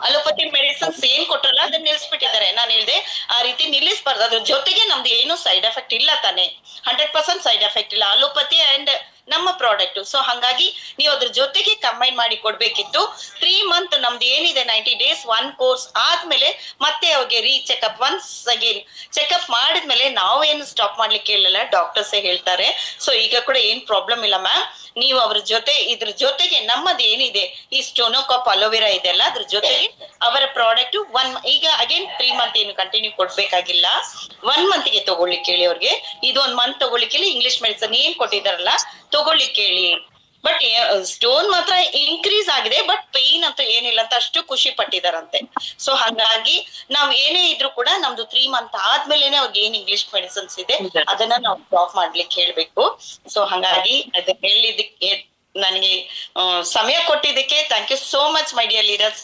ಅಲೋಪತಿ ಮೆಡಿಸಿನ್ಸ್ ಏನ್ ಕೊಟ್ರಲ್ಲ ಅದನ್ನ ನಿಲ್ಸ್ಬಿಟ್ಟಿದ್ದಾರೆ. ನಾನು ಹೇಳ್ದೆ, ಆ ರೀತಿ ನಿಲ್ಲಿಸ್ಬಾರ್ದು, ಅದ್ರ ಜೊತೆಗೆ ನಮ್ದು ಏನು ಸೈಡ್ ಎಫೆಕ್ಟ್ ಇಲ್ಲ ತಾನೆ, 100% ಸೈಡ್ ಎಫೆಕ್ಟ್ ಇಲ್ಲ ಅಲೋಪತಿ ಅಂಡ್ ನಮ್ಮ ಪ್ರಾಡಕ್ಟ್. ಸೊ ಹಾಗಾಗಿ ನೀವು ಅದ್ರ ಜೊತೆಗೆ ಕಂಬೈನ್ ಮಾಡಿ ಕೊಡ್ಬೇಕಿತ್ತು. 3 month ನಮ್ದು ಏನಿದೆ 90 days 1 ಕೋರ್ಸ್ ಆದ್ಮೇಲೆ ಮತ್ತೆ ಅವ್ರಿಗೆ ಚೆಕಪ್ ಒನ್ಸ್ ಅಗೇನ್ ಚೆಕಪ್ ಮಾಡಿದ್ಮೇಲೆ ನಾವು ಏನು ಸ್ಟಾಪ್ ಮಾಡ್ಲಿಕ್ಕೆ ಹೇಳಿಲ್ಲ, ಡಾಕ್ಟರ್ಸ್ ಹೇಳ್ತಾರೆ. ಸೊ ಈಗ ಕೂಡ ಏನ್ ಪ್ರಾಬ್ಲಮ್ ಇಲ್ಲ ಮ್ಯಾಮ್, ನೀವು ಅವ್ರ ಇದ್ರ ಜೊತೆಗೆ ನಮ್ಮದು ಏನಿದೆ ಈ ಸ್ಟೋನೋಕಾಪ್ ಅಲೋವೆರಾ ಇದೆಲ್ಲ, ಅದ್ರ ಜೊತೆಗೆ ಅವರ ಪ್ರಾಡಕ್ಟ್ ಈಗ ಅಗೇನ್ 3 month ಏನು ಕಂಟಿನ್ಯೂ ಕೊಡ್ಬೇಕಾಗಿಲ್ಲ, 1 month ಗೆ ತಗೊಳ್ಳಿಕ್ಕೆ ಹೇಳಿ ಅವ್ರಿಗೆ. ಇದು 1 month ತಗೊಳ್ಳಿಕ್ಕೆ ಇಂಗ್ಲಿಷ್ ಮೆಡಿಸನ್ ಏನ್ ಕೊಟ್ಟಿದಾರಲ್ಲ ತಗೊಳ್ಳಿಕ್ಕೆ ಹೇಳಿ. ಬಟ್ ಸ್ಟೋನ್ ಮಾತ್ರ ಇನ್ಕ್ರೀಸ್ ಆಗಿದೆ, ಬಟ್ ಪೇನ್ ಅಂತ ಏನಿಲ್ಲ ಅಂತ ಅಷ್ಟು ಖುಷಿ ಪಟ್ಟಿದಾರಂತೆ. ಸೊ ಹಾಗಾಗಿ ನಾವ್ ಏನೇ ಇದ್ರು ಕೂಡ ನಮ್ದು 3 month ಆದ್ಮೇಲೆನೆ ಅವ್ರಿಗೆ ಏನ್ ಇಂಗ್ಲಿಷ್ ಮೆಡಿಸಿನ್ಸ್ ಇದೆ ಅದನ್ನ ನಾವು ಸ್ಟಾಪ್ ಮಾಡ್ಲಿಕ್ಕೆ ಹೇಳ್ಬೇಕು. ಸೊ ಹಾಗಾಗಿ ಅದ ಹೇಳಿದಕ್ಕೆ ನನಗೆ ಸಮಯ ಕೊಟ್ಟಿದ್ದಕ್ಕೆ thank you so much my dear leaders.